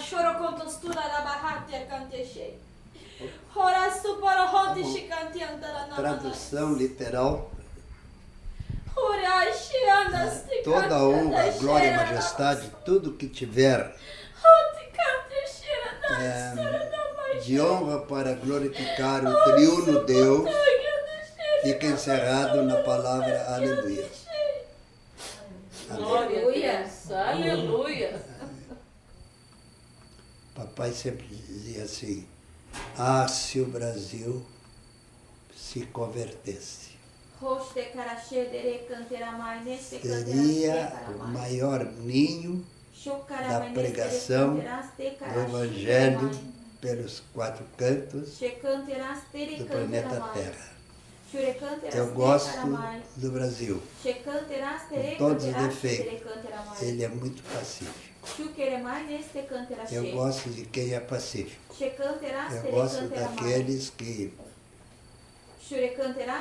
choro contostura da barratia cantechei. Tradução literal. Toda a honra, glória e majestade, tudo que tiver de honra para glorificar o triuno Deus, fica encerrado na palavra aleluia. Aleluia. Aleluia. Papai sempre dizia assim: se o Brasil se convertesse, seria o maior ninho da pregação do Evangelho pelos 4 cantos do planeta Terra. Eu gosto do Brasil, com todos os defeitos. Ele é muito pacífico. Eu gosto de quem é pacífico. Eu gosto daqueles que,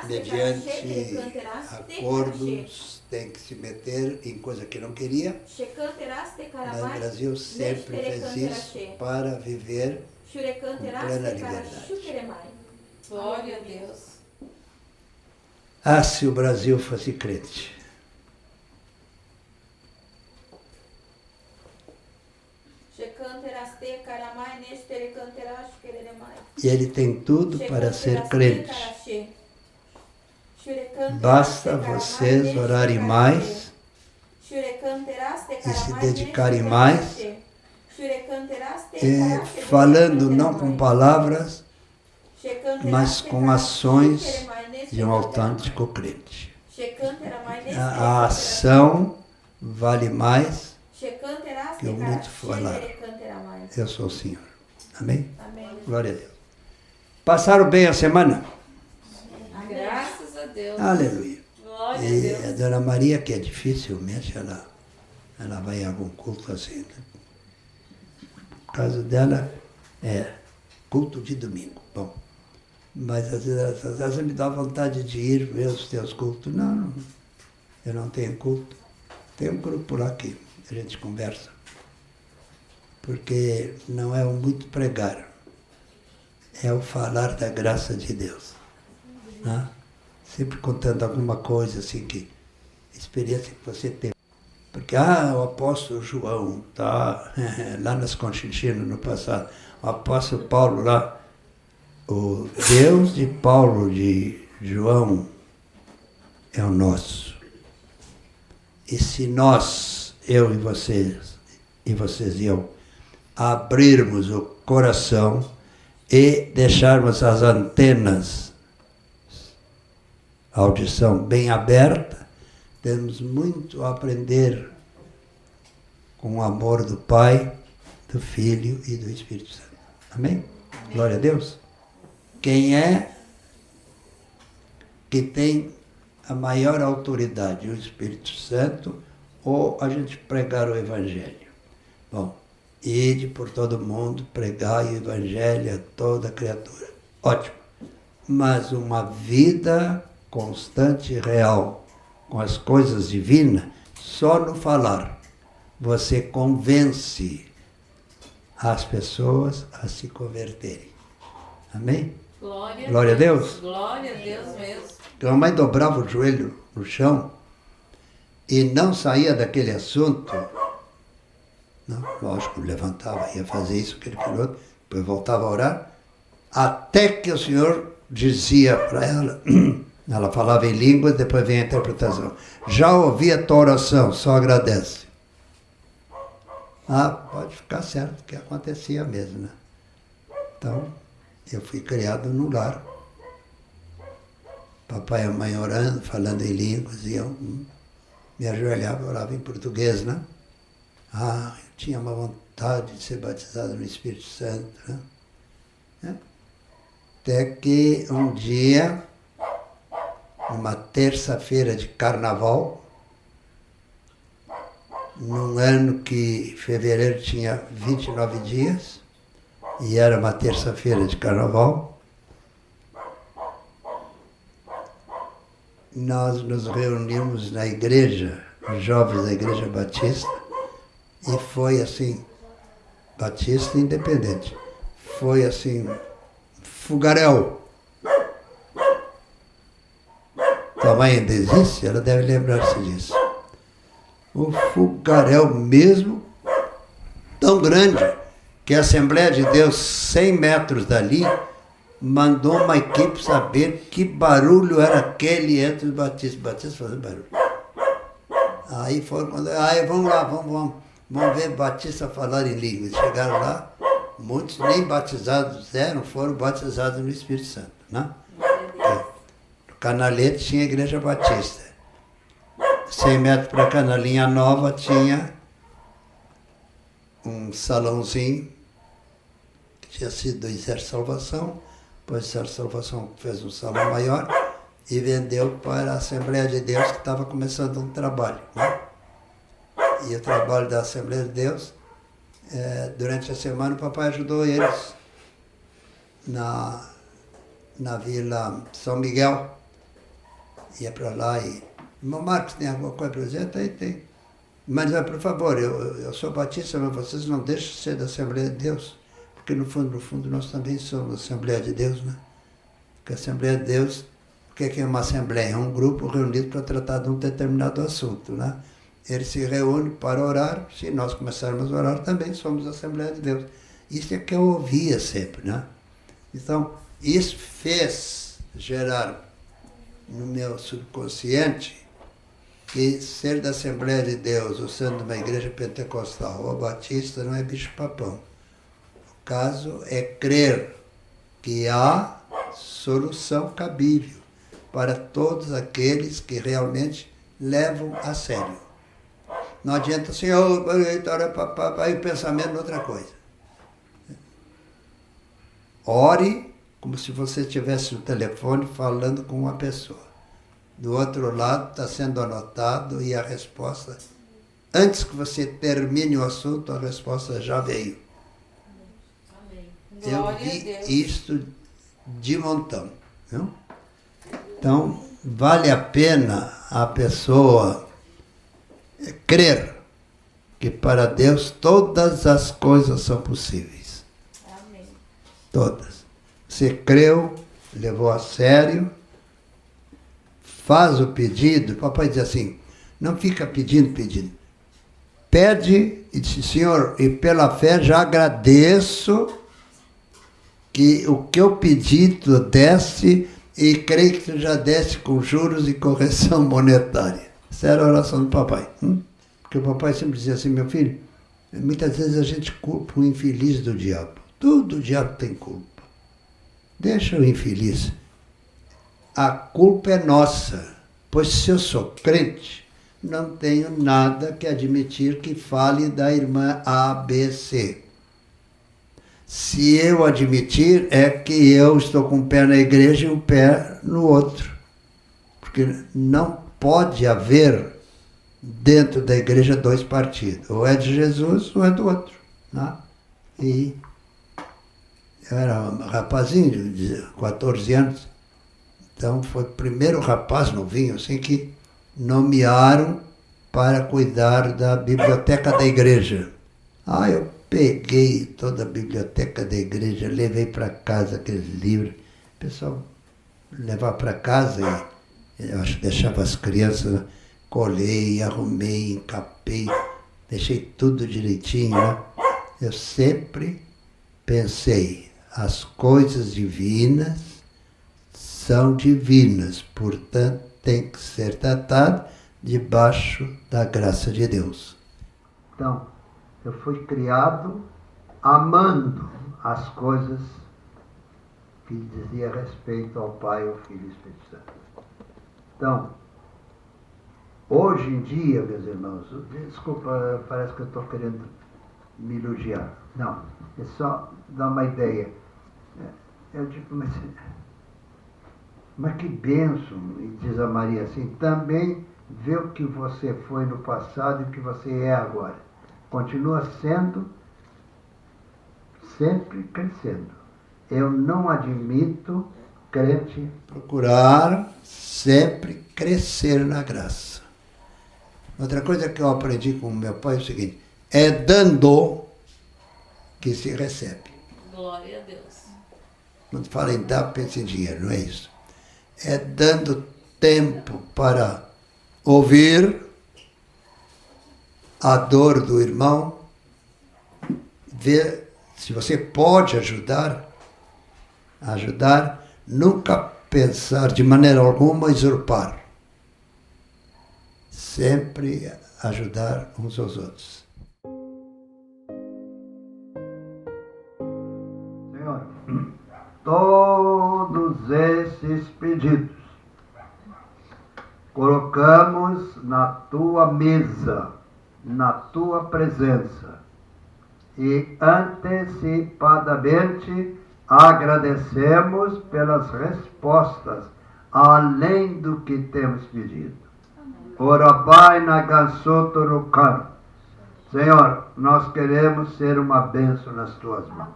mediante acordos, tem que se meter em coisa que não queria. Mas o Brasil sempre fez isso para viver com plena liberdade. Glória a Deus. Se o Brasil fosse crente. E ele tem tudo para ser crente. Basta vocês orarem mais e se dedicarem mais, falando não com palavras, mas com ações de um autêntico crente. A ação vale mais que o muito falar. Eu sou o Senhor. Amém? Glória a Deus. Passaram bem a semana? Graças a Deus. Aleluia. Glória E a Deus. a Dona Maria, que é dificilmente ela vai em algum culto assim. Né? O caso dela é culto de domingo. Bom, mas às vezes me dá vontade de ir ver os teus cultos. Não, eu não tenho culto. Tem um grupo lá que a gente conversa. Porque não é o muito pregar, é o falar da graça de Deus. Né? Sempre contando alguma coisa assim, experiência que você teve. Porque, o apóstolo João, tá lá nas Conchinchinas no passado, o apóstolo Paulo lá, o Deus de Paulo, de João, é o nosso. E se nós, eu e vocês e eu, abrirmos o coração e deixarmos as antenas, a audição bem aberta, temos muito a aprender com o amor do Pai, do Filho e do Espírito Santo. Amém? Glória a Deus. Quem é que tem a maior autoridade? O Espírito Santo ou a gente pregar o Evangelho? Bom, ide por todo mundo, pregai o Evangelho a toda criatura. Ótimo. Mas uma vida constante e real com as coisas divinas, só no falar você convence as pessoas a se converterem. Amém? Glória a Deus. Glória a Deus mesmo. Então a mãe dobrava o joelho no chão e não saía daquele assunto. Não, lógico, levantava, ia fazer isso, aquele outro, depois voltava a orar, até que o Senhor dizia para ela, ela falava em línguas, depois vem a interpretação. Já ouvi a tua oração, só agradece. Pode ficar certo que acontecia mesmo, né? Então, eu fui criado no lar. Papai e a mãe orando, falando em línguas, e eu me ajoelhava e orava em português, né? Eu tinha uma vontade de ser batizado no Espírito Santo, né? Até que um dia, uma terça-feira de carnaval, num ano que fevereiro tinha 29 dias, e era uma terça-feira de carnaval, nós nos reunimos na igreja, os jovens da Igreja Batista, e foi assim, Batista Independente. Foi assim, fogaréu. Tua mãe ainda existe? Ela deve lembrar-se disso. O fogaréu mesmo, tão grande, que a Assembleia de Deus, 100 metros dali, mandou uma equipe saber que barulho era aquele entre os batistas. Batistas fazendo barulho. Aí foram quando. Aí vamos lá, vamos ver Batista falar em línguas. Chegaram lá, muitos nem batizados eram, foram batizados no Espírito Santo. Né? No Canalete tinha a Igreja Batista. 100 metros para a Canalinha Nova tinha um salãozinho que tinha sido do Exército de Salvação. Depois o Exército de Salvação fez um salão maior e vendeu para a Assembleia de Deus, que estava começando um trabalho. Né? E o trabalho da Assembleia de Deus, durante a semana o papai ajudou eles na Vila São Miguel. Ia para lá e... Irmão Marcos, tem alguma coisa para dizer? Tem. Mas, por favor, eu sou batista, mas vocês não deixam de ser da Assembleia de Deus. Porque, no fundo, nós também somos da Assembleia de Deus, né? Porque a Assembleia de Deus, o que é uma Assembleia? É um grupo reunido para tratar de um determinado assunto, né? Ele se reúne para orar. Se nós começarmos a orar, também somos a Assembleia de Deus. Isso é que eu ouvia sempre, né? Então, isso fez gerar no meu subconsciente que ser da Assembleia de Deus ou sendo de uma igreja pentecostal ou batista não é bicho-papão. O caso é crer que há solução cabível para todos aqueles que realmente levam a sério. Não adianta assim, aí o pensamento é outra coisa. Ore como se você estivesse no telefone falando com uma pessoa. Do outro lado está sendo anotado e a resposta, antes que você termine o assunto, a resposta já veio. Amém. Eu vi isto de montão. Viu? Então, vale a pena a pessoa crer que para Deus todas as coisas são possíveis. Amém. Todas. Você creu, levou a sério, faz o pedido. O papai diz assim, não fica pedindo. Pede e diz, Senhor, e pela fé já agradeço que o que eu pedi tu deste e creio que tu já deste com juros e correção monetária. Essa era a oração do papai. Porque o papai sempre dizia assim, meu filho, muitas vezes a gente culpa o infeliz do diabo. Tudo o diabo tem culpa. Deixa o infeliz. A culpa é nossa, pois se eu sou crente, não tenho nada que admitir que fale da irmã ABC. Se eu admitir, é que eu estou com um pé na igreja e um pé no outro. Porque não pode haver dentro da igreja dois partidos. Ou é de Jesus ou é do outro. Né? E eu era um rapazinho de 14 anos. Então foi o primeiro rapaz novinho assim, que nomearam para cuidar da biblioteca da igreja. Eu peguei toda a biblioteca da igreja, levei para casa aqueles livros. O pessoal levava para casa e eu acho que deixava as crianças, colei, arrumei, encapei, deixei tudo direitinho. Né? Eu sempre pensei, as coisas divinas são divinas, portanto, tem que ser tratado debaixo da graça de Deus. Então, eu fui criado amando as coisas que dizia respeito ao Pai, ao Filho e ao Espírito Santo. Então, hoje em dia, meus irmãos, desculpa, parece que eu estou querendo me elogiar. Não, é só dar uma ideia. Eu digo, mas que bênção, e diz a Maria assim, também vê o que você foi no passado e o que você é agora. Continua sendo, sempre crescendo. Eu não admito crente procurar sempre crescer na graça. Outra coisa que eu aprendi com meu pai é o seguinte, é dando que se recebe. Glória a Deus. Quando fala em dar, pensa em dinheiro, não é isso. É dando tempo para ouvir a dor do irmão, ver se você pode ajudar, nunca pensar de maneira alguma usurpar. Sempre ajudar uns aos outros. Senhor, todos esses pedidos colocamos na tua mesa, na tua presença, e antecipadamente agradecemos pelas respostas, além do que temos pedido. Orabai na Gansotorukan. Senhor, nós queremos ser uma bênção nas tuas mãos.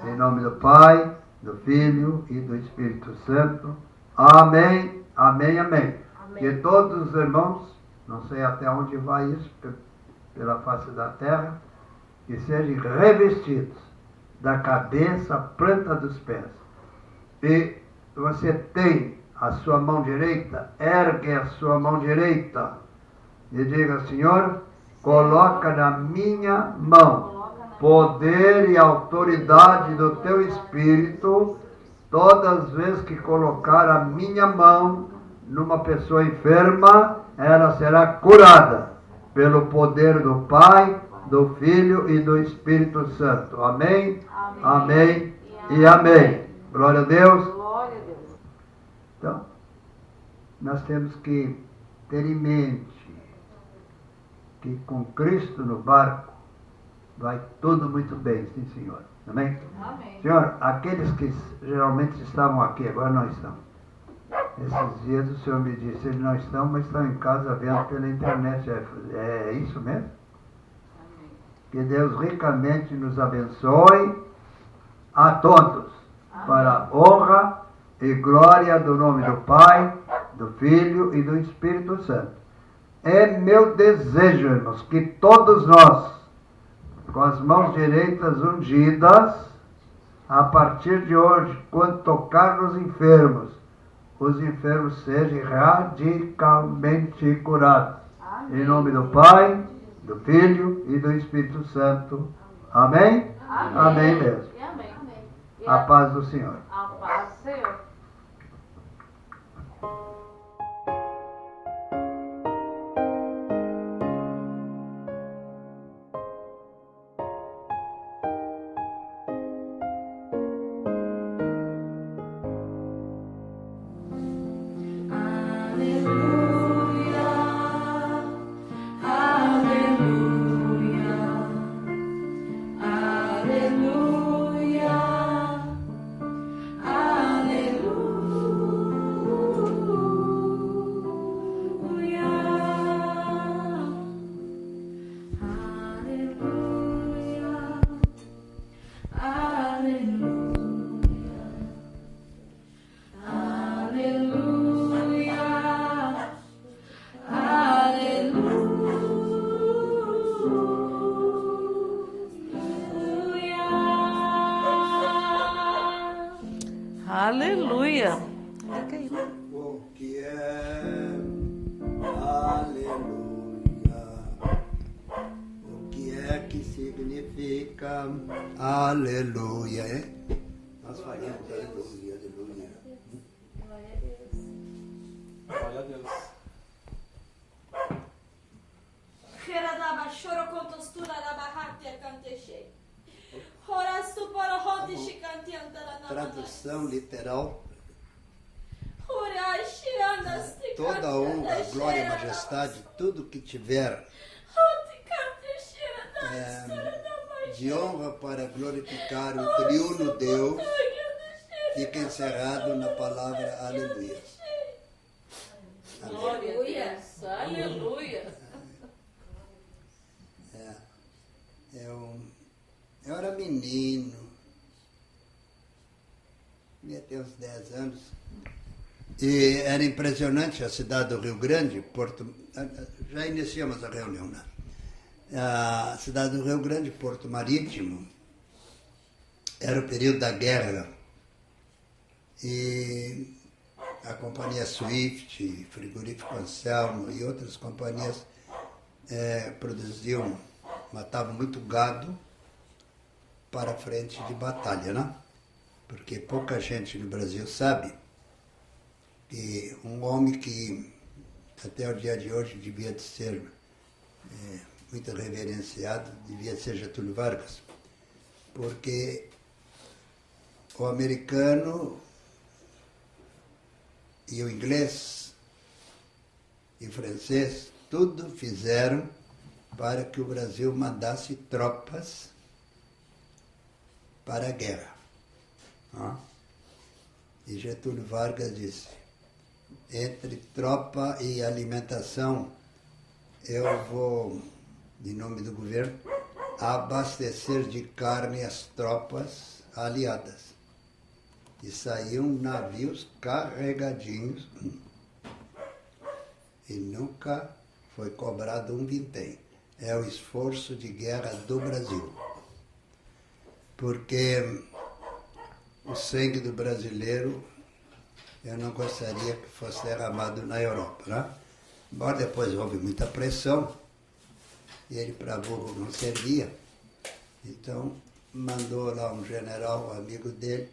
Em nome do Pai, do Filho e do Espírito Santo. Amém, amém, amém. Que todos os irmãos, não sei até onde vai isso, pela face da terra, que sejam revestidos da cabeça à planta dos pés. E você tem a sua mão direita, ergue a sua mão direita e diga: Senhor, coloca na minha mão poder e autoridade do teu Espírito, todas as vezes que colocar a minha mão numa pessoa enferma, ela será curada pelo poder do Pai, do Filho e do Espírito Santo. Amém? Amém, e amém. Glória a Deus. Glória a Deus. Então, nós temos que ter em mente que com Cristo no barco vai tudo muito bem, sim, Senhor. Amém? Amém. Senhor, aqueles que geralmente estavam aqui, agora não estão. Esses dias o Senhor me disse, eles não estão, mas estão em casa vendo pela internet. É isso mesmo? Que Deus ricamente nos abençoe a todos, para a honra e glória do nome do Pai, do Filho e do Espírito Santo. É meu desejo, irmãos, que todos nós, com as mãos direitas ungidas, a partir de hoje, quando tocar nos enfermos, os enfermos sejam radicalmente curados. Em nome do Pai, do Filho e do Espírito Santo. Amém? Amém mesmo. E amém. E A paz do Senhor. a paz do Senhor. Aleluia. O que é aleluia? O que é que significa aleluia? Nós falamos aleluia, aleluia. Glória a Deus. Heradaba choro contostura rabahatia cantechei. Horastu para hoti shikantiantara na. Tradução literal: Horashi toda honra, glória e majestade, tudo que tiver de honra para glorificar o triuno Deus, fica encerrado na palavra aleluia. Glória a Deus. Aleluia. Eu era menino, devia ter uns 10 anos, e era impressionante a cidade do Rio Grande, já iniciamos a reunião, né? A cidade do Rio Grande, Porto Marítimo, era o período da guerra e a companhia Swift, Frigorífico Anselmo e outras companhias matavam muito gado para a frente de batalha, né? Porque pouca gente no Brasil sabe que um homem que até o dia de hoje devia de ser muito reverenciado, devia ser Getúlio Vargas, porque o americano e o inglês e o francês tudo fizeram para que o Brasil mandasse tropas para a guerra. E Getúlio Vargas disse, entre tropa e alimentação, eu vou, em nome do governo, abastecer de carne as tropas aliadas. E saíam navios carregadinhos e nunca foi cobrado um vintém. É o esforço de guerra do Brasil. Porque o sangue do brasileiro eu não gostaria que fosse derramado na Europa, né? Embora depois houve muita pressão, e ele para burro não servia, então mandou lá um general, amigo dele,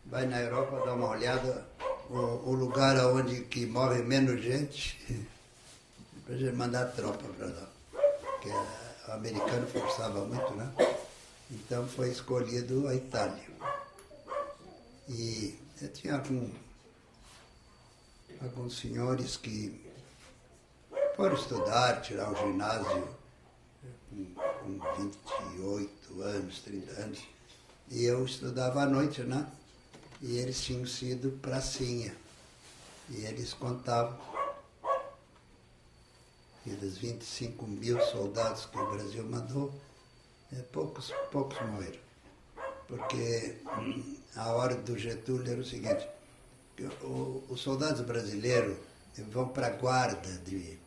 vai na Europa dar uma olhada, o lugar onde que morre menos gente, para a gente mandar tropa para lá, porque o americano forçava muito, né? Então foi escolhido a Itália. E eu tinha alguns senhores que foram estudar, tirar o ginásio com 28 anos, 30 anos, e eu estudava à noite, né? E eles tinham sido pracinha. E eles contavam que dos 25 mil soldados que o Brasil mandou, poucos morreram. Porque a ordem do Getúlio era o seguinte, que os soldados brasileiros vão para a guarda de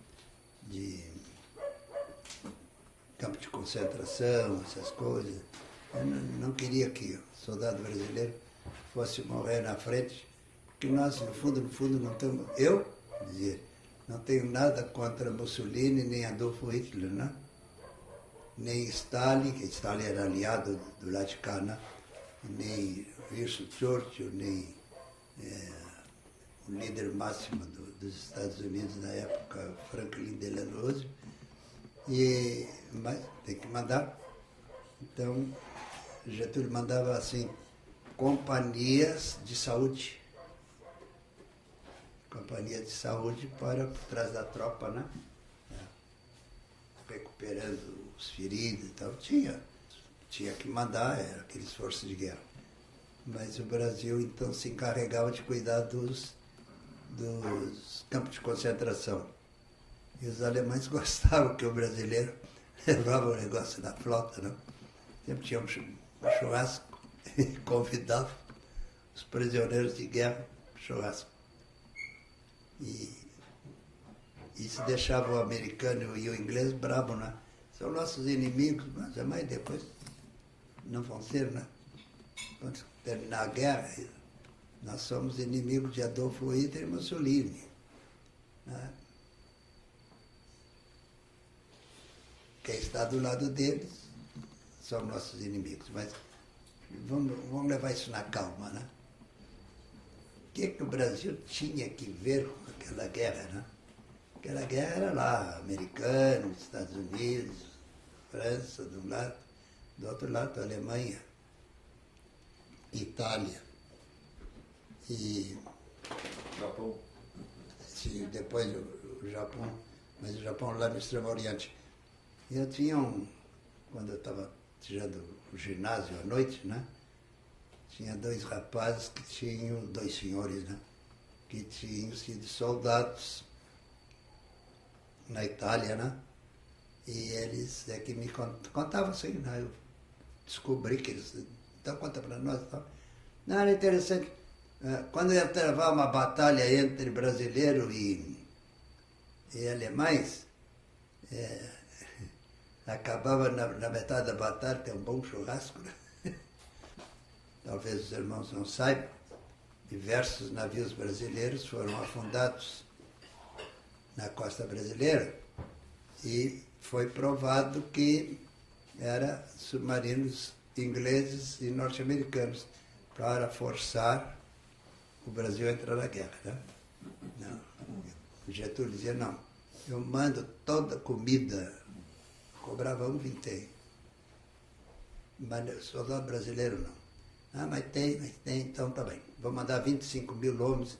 campo de concentração, essas coisas. Eu não queria que o soldado brasileiro fosse morrer na frente, porque nós, no fundo, não temos... Eu, dizia, não tenho nada contra Mussolini, nem Adolfo Hitler, né? Nem Stalin, que Stalin era aliado do lado de cá, né? Nem Winston Churchill, nem o líder máximo dos Estados Unidos na época, Franklin Delano Roosevelt. Mas tem que mandar. Então, Getúlio mandava assim, companhias de saúde. Companhia de saúde para por trás da tropa, né? Recuperando os feridos e tal. Tinha que mandar, era aquele esforço de guerra. Mas o Brasil, então, se encarregava de cuidar dos campos de concentração. E os alemães gostavam que o brasileiro levava o negócio da flota, não? Sempre tinha um churrasco e convidava os prisioneiros de guerra para churrasco. E isso deixava o americano e o inglês bravo, né? São nossos inimigos, mas depois não vão ser, né? Quando terminar a guerra, nós somos inimigos de Adolfo Hitler e Mussolini, né? Quem está do lado deles são nossos inimigos, mas vamos levar isso na calma, né? O que o Brasil tinha que ver com aquela guerra, né? Aquela guerra era lá, americanos, Estados Unidos, França, de um lado, do outro lado, a Alemanha, Itália e Japão. Sim, depois o Japão, mas o Japão lá no Extremo Oriente. E eu tinha quando eu estava tirando o ginásio à noite, né? Tinha dois rapazes que tinham, dois senhores, né? Que tinham sido soldados na Itália, né? E eles que me contavam assim, né? Eu descobri que eles... Então conta para nós e tal. Não, era interessante. Quando ia travar uma batalha entre brasileiro e alemães, acabava na metade da batalha, tem um bom churrasco, né? talvez os irmãos não saibam, diversos navios brasileiros foram afundados na costa brasileira e foi provado que eram submarinos ingleses e norte-americanos para forçar o Brasil a entrar na guerra. Né? Não. O Getúlio dizia, não, eu mando toda a comida, cobrava um vintém, mas soldado brasileiro não. Ah, mas tem, então tá bem. Vou mandar 25 mil homens,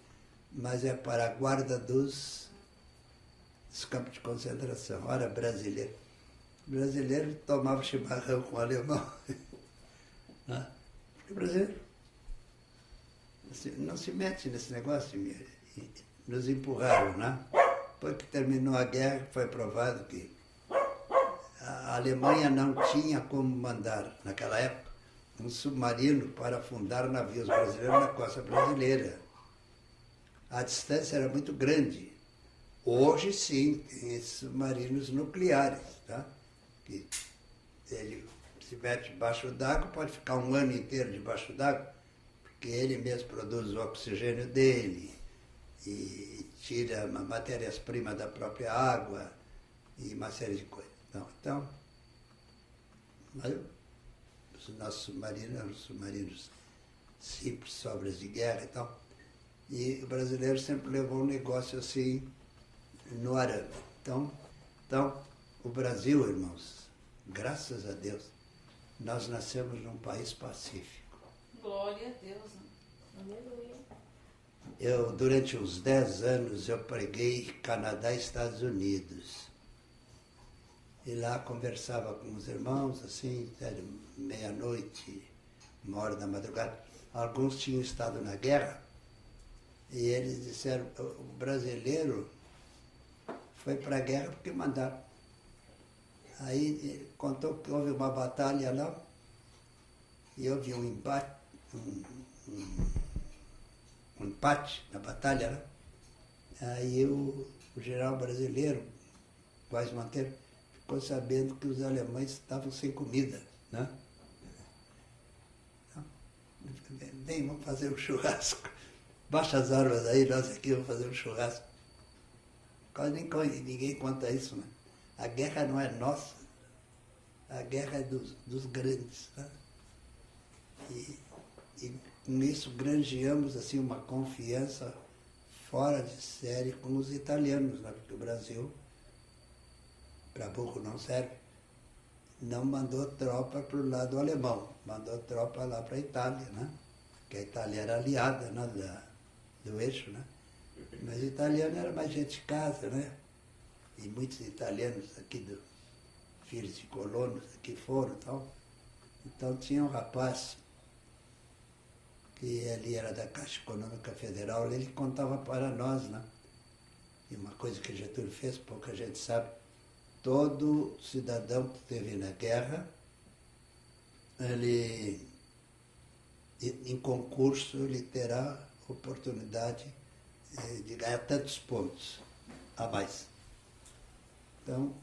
mas é para a guarda dos campos de concentração. Ora, brasileiro. O brasileiro tomava chimarrão com o alemão. Porque o brasileiro não se mete nesse negócio. Nos empurraram, né? Depois que terminou a guerra, foi provado que a Alemanha não tinha como mandar, naquela época, um submarino para afundar navios brasileiros na costa brasileira. A distância era muito grande. Hoje, sim, tem esses submarinos nucleares, tá? Que ele se mete debaixo d'água, pode ficar um ano inteiro debaixo d'água, porque ele mesmo produz o oxigênio dele e tira matérias-primas da própria água e uma série de coisas. Então, os nossos submarinos eram submarinos simples, sobras de guerra e tal. E o brasileiro sempre levou um negócio assim no arame. Então, o Brasil, irmãos, graças a Deus, nós nascemos num país pacífico. Glória a Deus. Aleluia. Durante uns 10 anos, eu preguei Canadá e Estados Unidos. E lá conversava com os irmãos, assim, até meia-noite, 1h da madrugada. Alguns tinham estado na guerra e eles disseram, o brasileiro foi para a guerra porque mandaram. Aí ele contou que houve uma batalha lá e houve um embate, um empate na batalha lá. Aí o general brasileiro, Quais Monteiro, ficou sabendo que os alemães estavam sem comida, né? Vem, vamos fazer um churrasco. Baixa as armas aí, nós aqui vamos fazer um churrasco. Quase ninguém conta isso, né? A guerra não é nossa, a guerra é dos grandes. Né? E com isso granjeamos assim, uma confiança fora de série com os italianos, né? Porque o Brasil, para burro não serve, não mandou tropa para o lado alemão, mandou tropa lá para a Itália, né? Porque a Itália era aliada, né? Do eixo, né? Mas o italiano era mais gente de casa, né? E muitos italianos aqui, filhos de colonos, aqui foram e tal. Então tinha um rapaz, que ele era da Caixa Econômica Federal, ele contava para nós, né? E uma coisa que Getúlio fez, pouca gente sabe, todo cidadão que esteve na guerra, ele, em concurso, ele terá oportunidade de ganhar tantos pontos a mais. Então,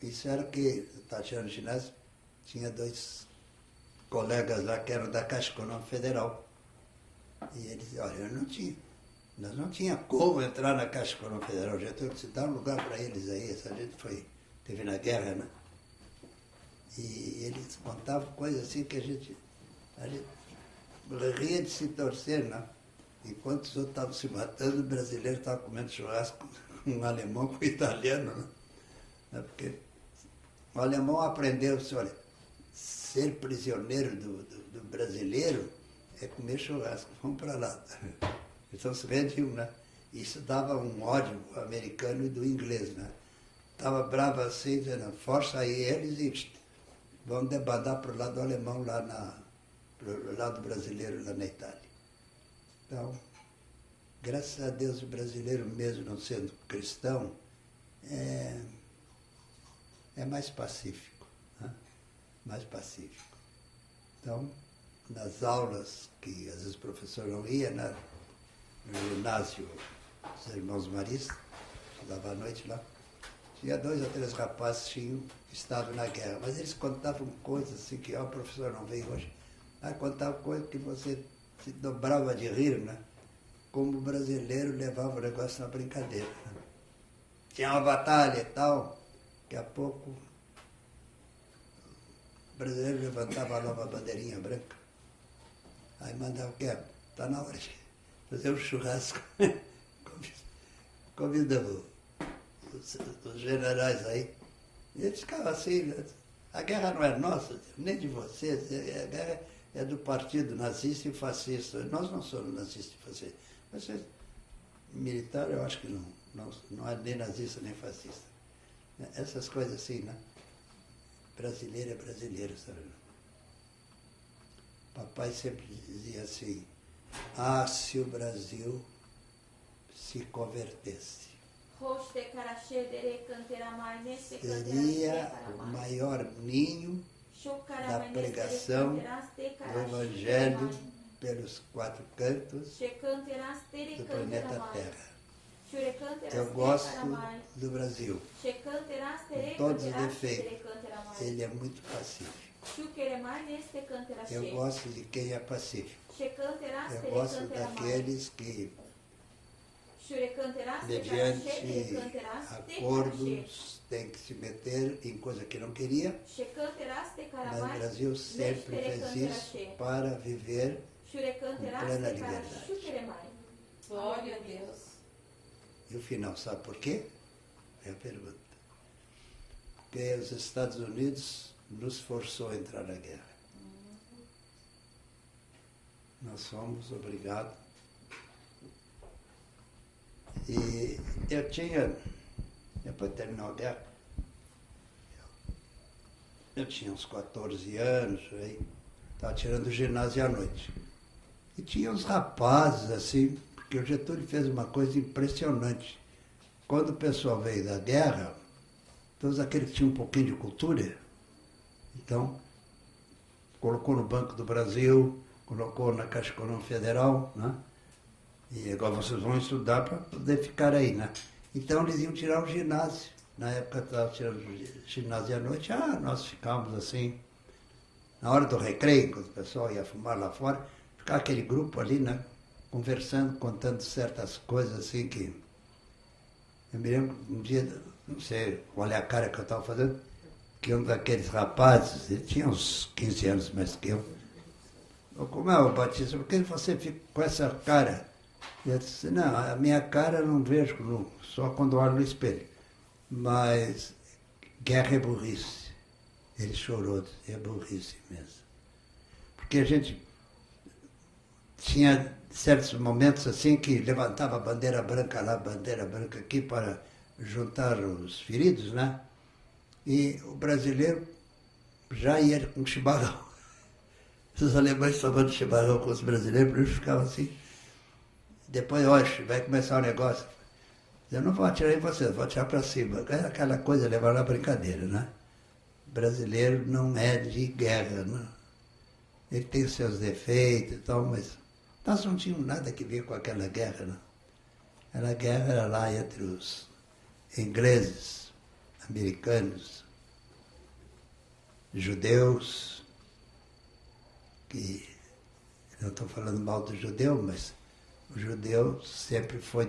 isso era o que o Tatiano Ginásio tinha 2 colegas lá que eram da Caixa Econômica Federal. E eles diziam, olha, nós não tinha como entrar na Caixa Econômica Federal, já tenho que dar um lugar para eles aí, essa gente teve na guerra, né? E eles contavam coisas assim que a gente ria de se torcer, né? Enquanto os outros estavam se matando, o brasileiro estava comendo churrasco com um alemão, com um italiano, né? Porque o alemão aprendeu, olha, ser prisioneiro do brasileiro é comer churrasco, vamos para lá. Então se rendiam, né? Isso dava um ódio americano e do inglês, né? Estava bravo assim, dizendo, força aí eles e vão debandar para o lado alemão, para o lado brasileiro lá na Itália. Então, graças a Deus, o brasileiro, mesmo não sendo cristão, é mais pacífico, né? Mais pacífico. Então, nas aulas, que às vezes o professor não ia, né? No ginásio, os irmãos maristas, estudava à noite lá, tinha 2 ou 3 rapazes que tinham estado na guerra, mas eles contavam coisas assim que, o professor não veio hoje, Aí contava coisa que você se dobrava de rir, né? Como o brasileiro levava o negócio na brincadeira. Né? Tinha uma batalha e tal, daqui a pouco o brasileiro levantava lá uma bandeirinha branca. Aí mandava o quê? Está na hora de fazer um churrasco. Convidou os generais aí. E eles ficavam assim, né? A guerra não é nossa, nem de vocês, a guerra é do partido nazista e fascista. Nós não somos nazistas e fascistas. Vocês, militar, eu acho que não é nem nazista nem fascista. Essas coisas assim, né? Brasileiro é brasileiro, sabe? Papai sempre dizia assim, se o Brasil se convertesse, seria o maior ninho da pregação do Evangelho pelos 4 cantos do planeta Terra. Eu gosto do Brasil, com todos os defeitos. Ele é muito pacífico. Eu gosto de quem é pacífico. Eu gosto daqueles que, mediante acordos, tem que se meter em coisa que não queria. Mas o Brasil sempre fez isso para viver com plena liberdade. Glória a Deus. E o final, sabe por quê? É a pergunta. Porque os Estados Unidos nos forçou a entrar na guerra. Nós fomos obrigados. E eu tinha, depois de terminar a guerra, eu tinha uns 14 anos, aí, estava tirando o ginásio à noite. E tinha uns rapazes, assim, porque o Getúlio fez uma coisa impressionante. Quando o pessoal veio da guerra, todos aqueles que tinham um pouquinho de cultura, então, colocou no Banco do Brasil, colocou na Caixa Econômica Federal, né? E agora vocês vão estudar para poder ficar aí, né? Então eles iam tirar o ginásio. Na época eu estava tirando o ginásio à noite, nós ficávamos assim, na hora do recreio, quando o pessoal ia fumar lá fora, ficava aquele grupo ali, né? Conversando, contando certas coisas assim que... Eu me lembro um dia, não sei, olha a cara que eu estava fazendo, que um daqueles rapazes, ele tinha uns 15 anos mais que eu. Como é, o Batista, por que você fica com essa cara? Eu disse, não, a minha cara eu não vejo, só quando olho no espelho. Mas guerra é burrice. Ele chorou, disse, é burrice mesmo. Porque a gente tinha certos momentos assim que levantava a bandeira branca lá, bandeira branca aqui para juntar os feridos, né? E o brasileiro já ia com chimarrão. Os alemães tomando chimarrão com os brasileiros, eles ficavam assim. Depois, hoje, vai começar o negócio. Eu não vou atirar em você, vou atirar para cima. Aquela coisa, levar na brincadeira, né? O brasileiro não é de guerra, né? Ele tem os seus defeitos e tal, mas nós não tínhamos nada que ver com aquela guerra, né? Aquela guerra era lá entre os ingleses, americanos, judeus, que não estou falando mal do judeu, mas o judeu sempre foi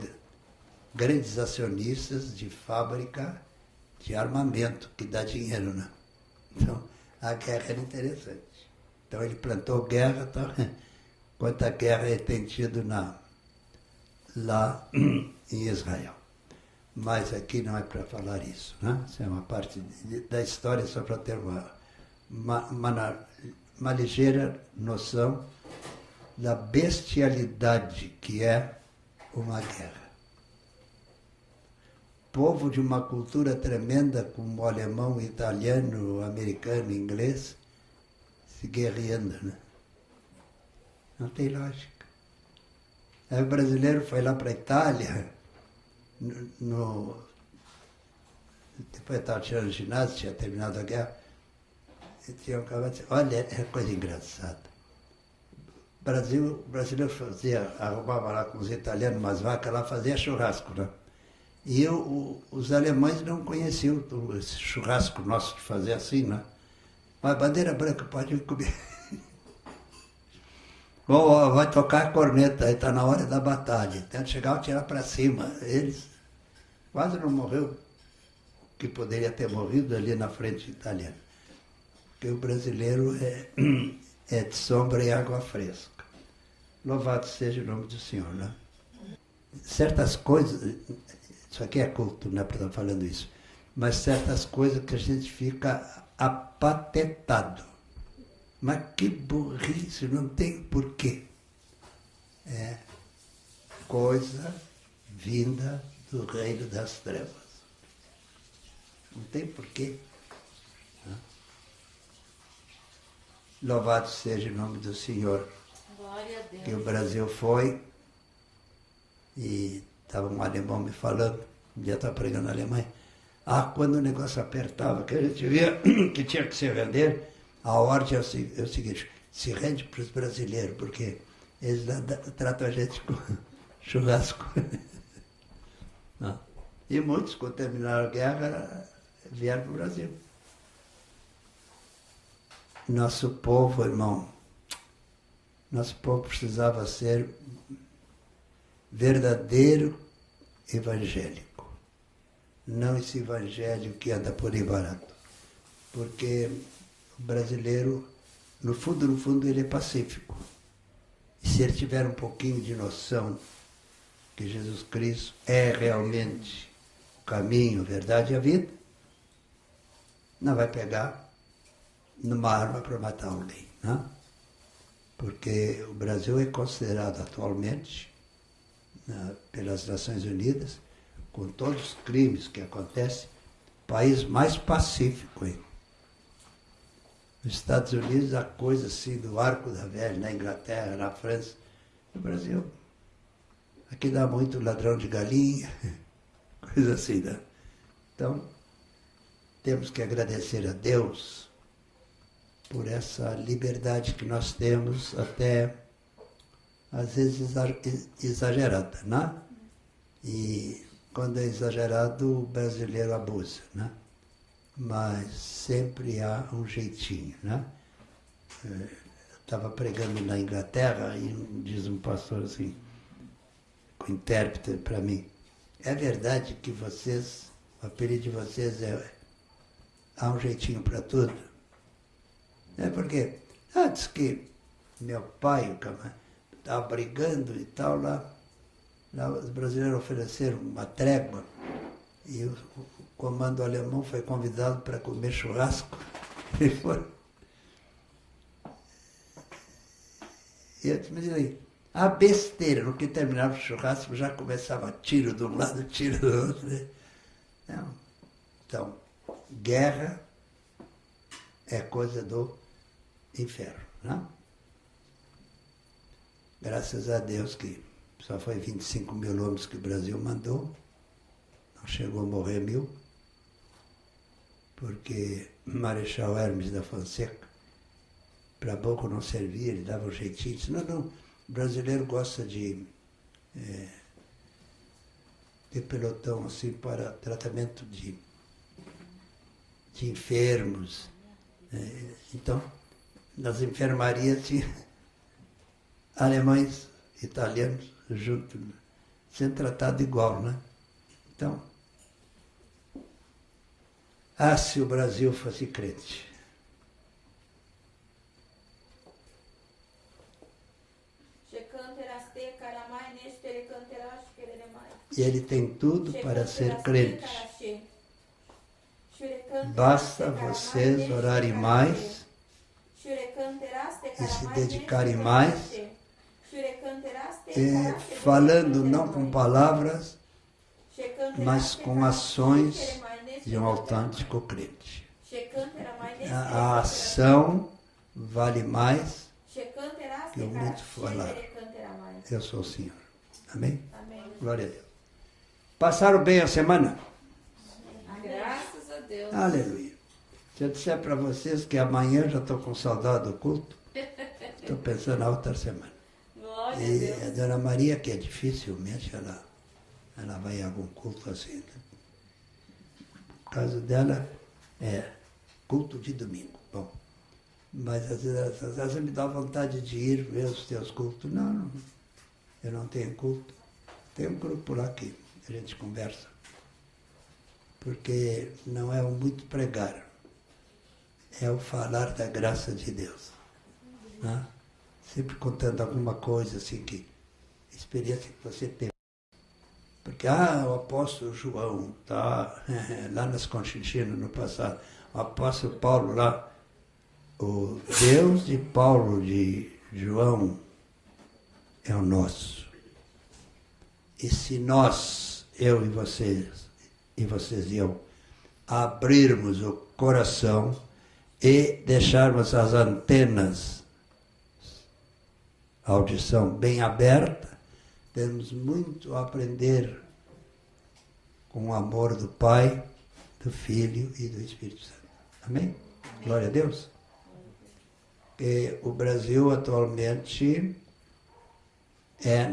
grandes acionistas de fábrica de armamento, que dá dinheiro, né? Então, a guerra era interessante. Então, ele plantou guerra, tá? Quanta guerra ele tem tido lá em Israel. Mas aqui não é para falar isso, né? Isso é uma parte da história, só para ter uma ligeira noção da bestialidade que é uma guerra. Povo de uma cultura tremenda, como o alemão, o italiano, o americano, o inglês, se guerreando, né? Não tem lógica. Aí o brasileiro foi lá para a Itália, depois estava tirando ginásio, tinha terminado a guerra, e tinha um cara disse, olha, é coisa engraçada. O brasileiro arrumava lá com os italianos umas vacas lá, fazia churrasco, né? E os alemães não conheciam esse churrasco nosso de fazer assim, né? Mas bandeira branca pode comer. Bom, vai tocar a corneta, aí está na hora da batalha. Tenta chegar e tirar para cima. Eles quase não morreu, que poderia ter morrido ali na frente italiana. Porque o brasileiro é de sombra e água fresca. Louvado seja o nome do Senhor, né? Certas coisas, isso aqui é culto, não é para estar falando isso, mas certas coisas que a gente fica apatetado. Mas que burrice, não tem porquê. É coisa vinda do reino das trevas. Não tem porquê. Louvado seja o nome do Senhor. Glória a Deus. Que o Brasil foi, e estava um alemão me falando, um dia estava pregando na Alemanha, quando o negócio apertava, que a gente via que tinha que se render, a ordem é o seguinte: se rende para os brasileiros, porque eles tratam a gente com churrasco. Não. E muitos, quando terminaram a guerra, vieram para o Brasil. Nosso povo, irmão, nosso povo precisava ser verdadeiro evangélico. Não esse evangelho que anda por aí barato. Porque o brasileiro, no fundo, ele é pacífico. E se ele tiver um pouquinho de noção que Jesus Cristo é realmente o caminho, a verdade e a vida, não vai pegar numa arma para matar alguém, né? Porque o Brasil é considerado atualmente, pelas Nações Unidas, com todos os crimes que acontecem, o país mais pacífico, hein? Nos Estados Unidos, a coisa assim do Arco da Velha, na Inglaterra, na França. No Brasil, aqui dá muito ladrão de galinha, coisa assim, né? Então, temos que agradecer a Deus por essa liberdade que nós temos, até às vezes exagerada, né? E quando é exagerado, o brasileiro abusa, né? Mas sempre há um jeitinho, né? Eu estava pregando na Inglaterra e diz um pastor assim, com intérprete para mim: é verdade que vocês, o apelido de vocês há um jeitinho para tudo? É porque antes que meu pai, o camarada, estava brigando e tal, lá os brasileiros ofereceram uma trégua e o comando alemão foi convidado para comer churrasco. E foram. E eu disse, mas aí, a besteira, no que terminava o churrasco, já começava tiro de um lado, tiro do outro. Né? Não. Então, guerra é coisa do inferno, né? Graças a Deus que só foi 25 mil homens que o Brasil mandou, não chegou a morrer 1000, porque Marechal Hermes da Fonseca, para pouco não servia, ele dava um jeitinho, disse, não, o brasileiro gosta de ter pelotão assim para tratamento de enfermos. Então, nas enfermarias tinha alemães, italianos, juntos, sendo tratado igual, né? Então, se o Brasil fosse crente. E ele tem tudo para ser crente. Basta vocês orarem mais e se dedicarem mais, falando não com palavras, mas com ações de um autêntico crente. A ação vale mais que o muito falar. Eu sou o Senhor. Amém? Glória a Deus. Passaram bem a semana? Graças a Deus. Aleluia. Se eu disser para vocês que amanhã eu já estou com saudade do culto, estou pensando na outra semana. Glória a E Deus. a Dona Maria, que é dificilmente ela vai em algum culto assim. Né? O caso dela é culto de domingo. Bom, Mas às vezes me dá vontade de ir ver os teus cultos. Não, eu não tenho culto. Tem um grupo lá que a gente conversa. Porque não é o muito pregar, é o falar da graça de Deus. Né? Sempre contando alguma coisa assim, que experiência que você teve. Porque, o apóstolo João, tá lá nas Conchinchinas no passado, o apóstolo Paulo lá, o Deus de Paulo, de João, é o nosso. E se nós, eu e vocês e eu, abrirmos o coração e deixarmos as antenas, a audição bem aberta, temos muito a aprender com o amor do Pai, do Filho e do Espírito Santo. Amém? Glória a Deus. E o Brasil atualmente é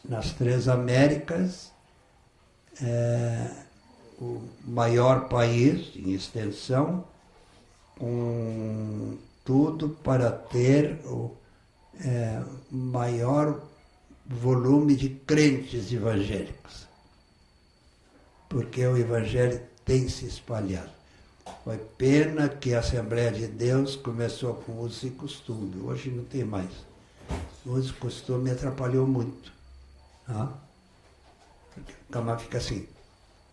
nas três Américas o maior país em extensão, com tudo para ter o maior volume de crentes evangélicos. Porque o Evangelho tem se espalhado. Foi pena que a Assembleia de Deus começou com uso e costume. Hoje não tem mais. O uso e costume atrapalhou muito. Tá? O camarada fica assim.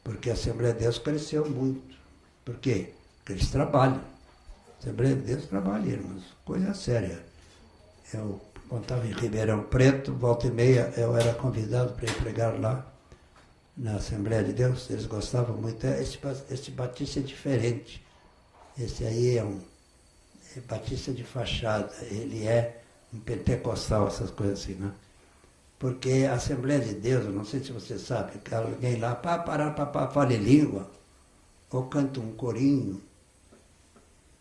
Porque a Assembleia de Deus cresceu muito. Por quê? Porque eles trabalham. A Assembleia de Deus trabalha, irmãos. Coisa séria. Eu, quando estava em Ribeirão Preto, volta e meia, eu era convidado para ir pregar lá na Assembleia de Deus. Eles gostavam muito. Esse batista é diferente. Esse aí é batista de fachada. Ele é um pentecostal, essas coisas assim, né? Porque a Assembleia de Deus, eu não sei se você sabe, que alguém lá, fala em língua, ou canta um corinho,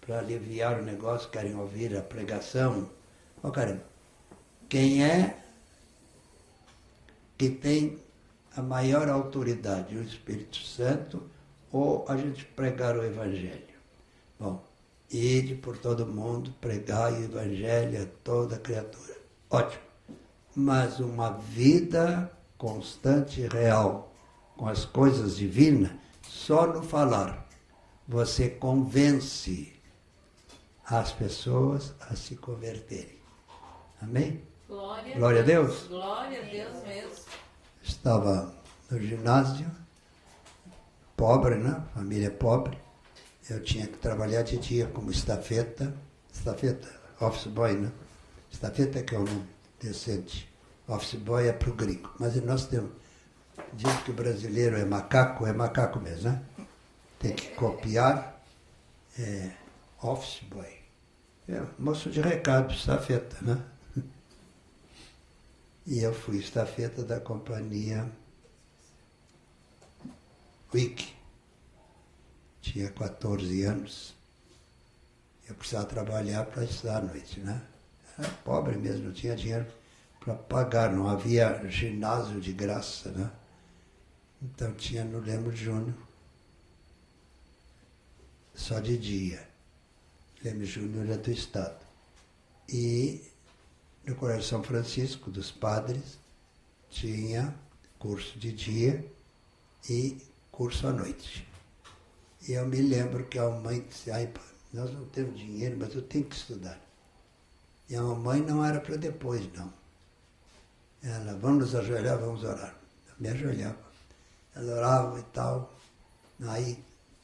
para aliviar o negócio, querem ouvir a pregação. Caramba, quem é que tem a maior autoridade? O Espírito Santo ou a gente pregar o Evangelho? Bom, ide por todo mundo, pregai o Evangelho a toda criatura. Ótimo. Mas uma vida constante e real com as coisas divinas, só no falar você convence as pessoas a se converterem. Amém? Glória a Deus. Glória a Deus mesmo. Estava no ginásio, pobre, né? Família pobre. Eu tinha que trabalhar de dia como estafeta, office boy, né? Estafeta que é o nome decente. Office boy é para o gringo. Mas nós temos, diz que o brasileiro é macaco mesmo, né? Tem que copiar, office boy. Moço de recado, estafeta, né? E eu fui estafeta da companhia Wiki. Tinha 14 anos. Eu precisava trabalhar para estudar à noite, né? Era pobre mesmo, não tinha dinheiro para pagar, não havia ginásio de graça, né? Então tinha no Lemos Júnior, só de dia. Lemos Júnior é do Estado. E no Colégio São Francisco, dos padres, tinha curso de dia e curso à noite. E eu me lembro que a mãe disse, nós não temos dinheiro, mas eu tenho que estudar. E a mamãe não era para depois, não. Ela, vamos nos ajoelhar, vamos orar. Eu me ajoelhava. Ela orava e tal. Aí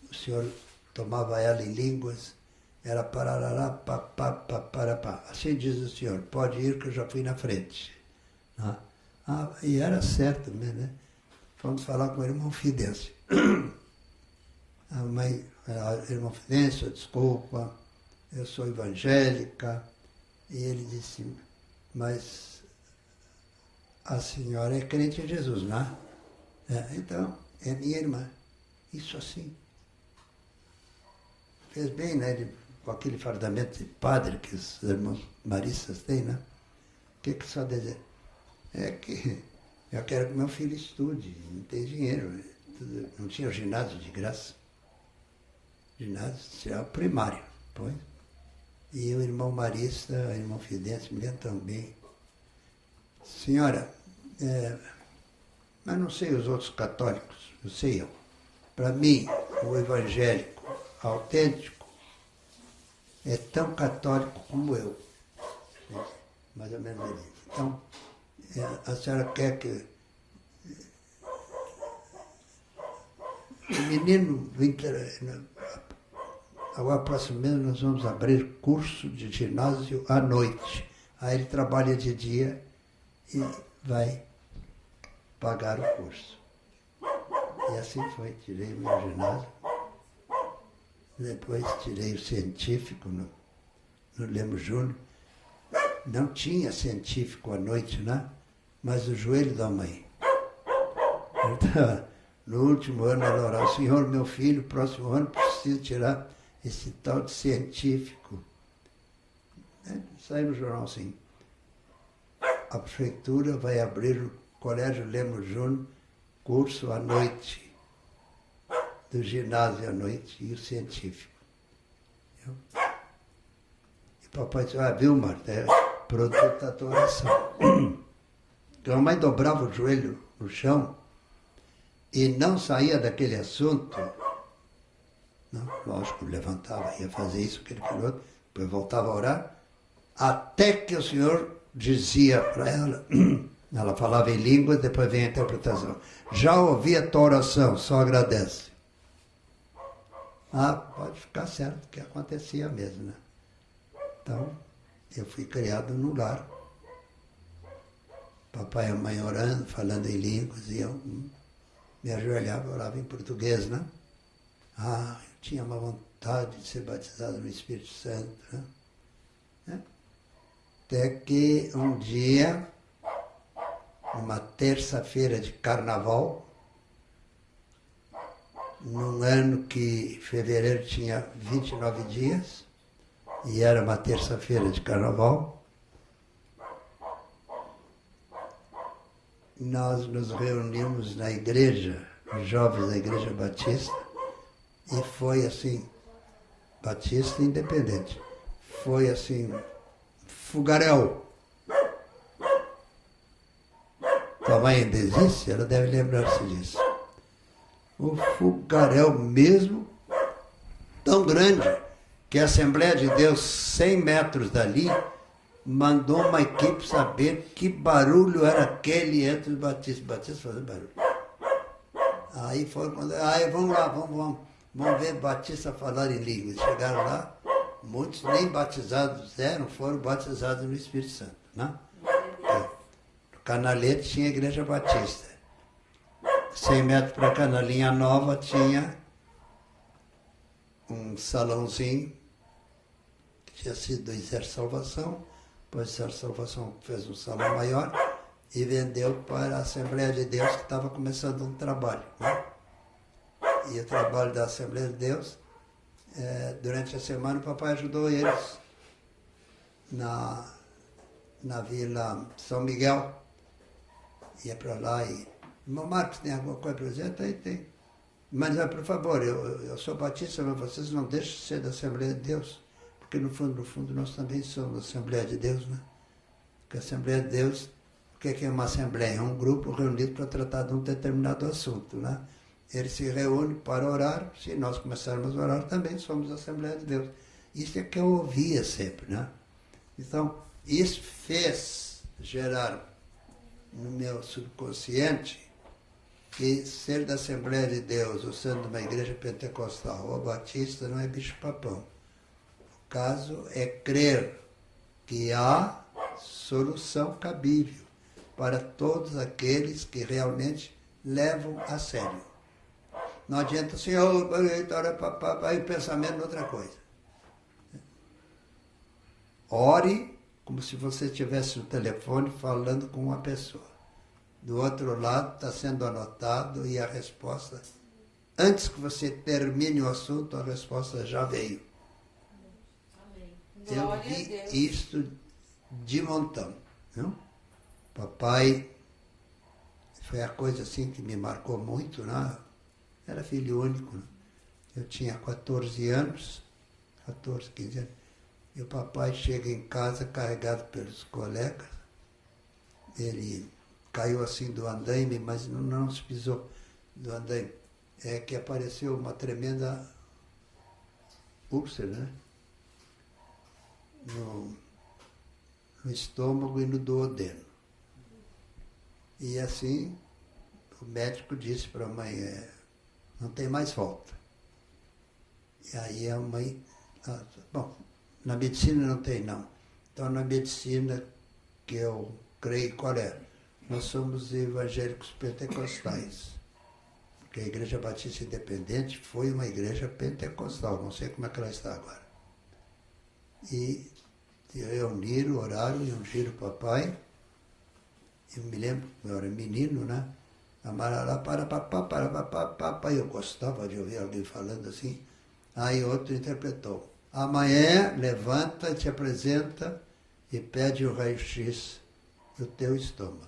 o senhor tomava ela em línguas. Era parará, papá. Assim diz o senhor, pode ir que eu já fui na frente. E era certo mesmo, né? Fomos falar com o irmão Fidêncio. A mãe, irmão Fidêncio, desculpa, eu sou evangélica. E ele disse, mas a senhora é crente em Jesus, não é? Então, é minha irmã. Isso assim. Fez bem, né? Ele, com aquele fardamento de padre que os irmãos maristas têm, né? O que só dizer? É que eu quero que meu filho estude, não tem dinheiro. Não tinha ginásio de graça. Ginásio social primário. Pois, E o irmão Marista, o irmão Fidêncio, me lembro também. Senhora, mas não sei os outros católicos, eu sei eu. Para mim, o evangélico autêntico é tão católico como eu. Mais ou menos isso. Então, a senhora quer que o menino, agora próximo mês nós vamos abrir curso de ginásio à noite. Aí ele trabalha de dia e vai pagar o curso. E assim foi, tirei o meu ginásio. Depois tirei o científico no Lemos Júnior. Não tinha científico à noite, né? Mas o joelho da mãe. Então, no último ano ela orava, Senhor, meu filho, próximo ano preciso tirar esse tal de científico. Saiu no jornal assim. A prefeitura vai abrir o Colégio Lemos Júnior, curso à noite, do ginásio à noite e o científico. E papai disse, viu, Marta, é produto da tua oração. A mãe dobrava o joelho no chão e não saía daquele assunto. Não, lógico, levantava, ia fazer isso, aquele outro, depois voltava a orar, até que o Senhor dizia para ela, ela falava em língua, depois vem a interpretação. Já ouvi a tua oração, só agradece. Pode ficar certo que acontecia mesmo, né? Então, eu fui criado no lar. Papai e a mãe orando, falando em línguas, e eu me ajoelhava e orava em português, né? Eu tinha uma vontade de ser batizado no Espírito Santo, né? Até que um dia, uma terça-feira de carnaval, num ano que fevereiro tinha 29 dias, e era uma terça-feira de carnaval, nós nos reunimos na igreja, os jovens da Igreja Batista, e foi assim, Batista Independente, foi assim, fogaréu. Tua mãe ainda existe? Ela deve lembrar-se disso. O fogaréu mesmo, tão grande, que a Assembleia de Deus, 100 metros dali, mandou uma equipe saber que barulho era aquele entre os batistas. Batistas fazendo barulho. Aí foi quando... vamos lá, vamos ver Batista falar em línguas. Chegaram lá, muitos nem batizados eram, foram batizados no Espírito Santo, né? No Canalete tinha a Igreja Batista. 100 metros para cá, na linha nova, tinha um salãozinho que tinha sido do Exército Salvação. Depois o Exército Salvação fez um salão maior e vendeu para a Assembleia de Deus, que estava começando um trabalho, né? E o trabalho da Assembleia de Deus, durante a semana, o papai ajudou eles na Vila São Miguel. Ia para lá e... Irmão Marcos, tem alguma coisa para dizer? Tem. Mas, por favor, eu sou batista, mas vocês não deixem de ser da Assembleia de Deus. Porque, no fundo, nós também somos da Assembleia de Deus, né? Porque a Assembleia de Deus, o que é uma Assembleia? É um grupo reunido para tratar de um determinado assunto, né? Ele se reúne para orar. Se nós começarmos a orar, também somos a Assembleia de Deus. Isso é que eu ouvia sempre, né? Então, isso fez gerar no meu subconsciente que ser da Assembleia de Deus ou sendo de uma igreja pentecostal ou batista não é bicho-papão. O caso é crer que há solução cabível para todos aqueles que realmente levam a sério. Não adianta assim, aí o pensamento é outra coisa. Ore como se você estivesse no telefone falando com uma pessoa. Do outro lado está sendo anotado e a resposta, antes que você termine o assunto, a resposta já veio. Amém. Eu Glória a vi Deus. isto de montão. Não? Papai foi a coisa assim que me marcou muito, né? Era filho único. Né? Eu tinha 14 anos, 14, 15 anos. E o papai chega em casa carregado pelos colegas. Ele caiu assim do andaime, mas não se pisou do andaime. É que apareceu uma tremenda úlcera, né? No estômago e no duodeno. E assim, o médico disse para a mãe, não tem mais volta. E aí a mãe, bom, na medicina não tem não. Então na medicina que eu creio, qual é? Nós somos evangélicos pentecostais. Porque a Igreja Batista Independente foi uma igreja pentecostal, não sei como é que ela está agora. E reuniram, oraram e ungiram o papai. Eu me lembro, eu era menino, né? Amaralá, para, eu gostava de ouvir alguém falando assim. Aí outro interpretou. Amanhã, levanta, te apresenta e pede o raio-x do teu estômago.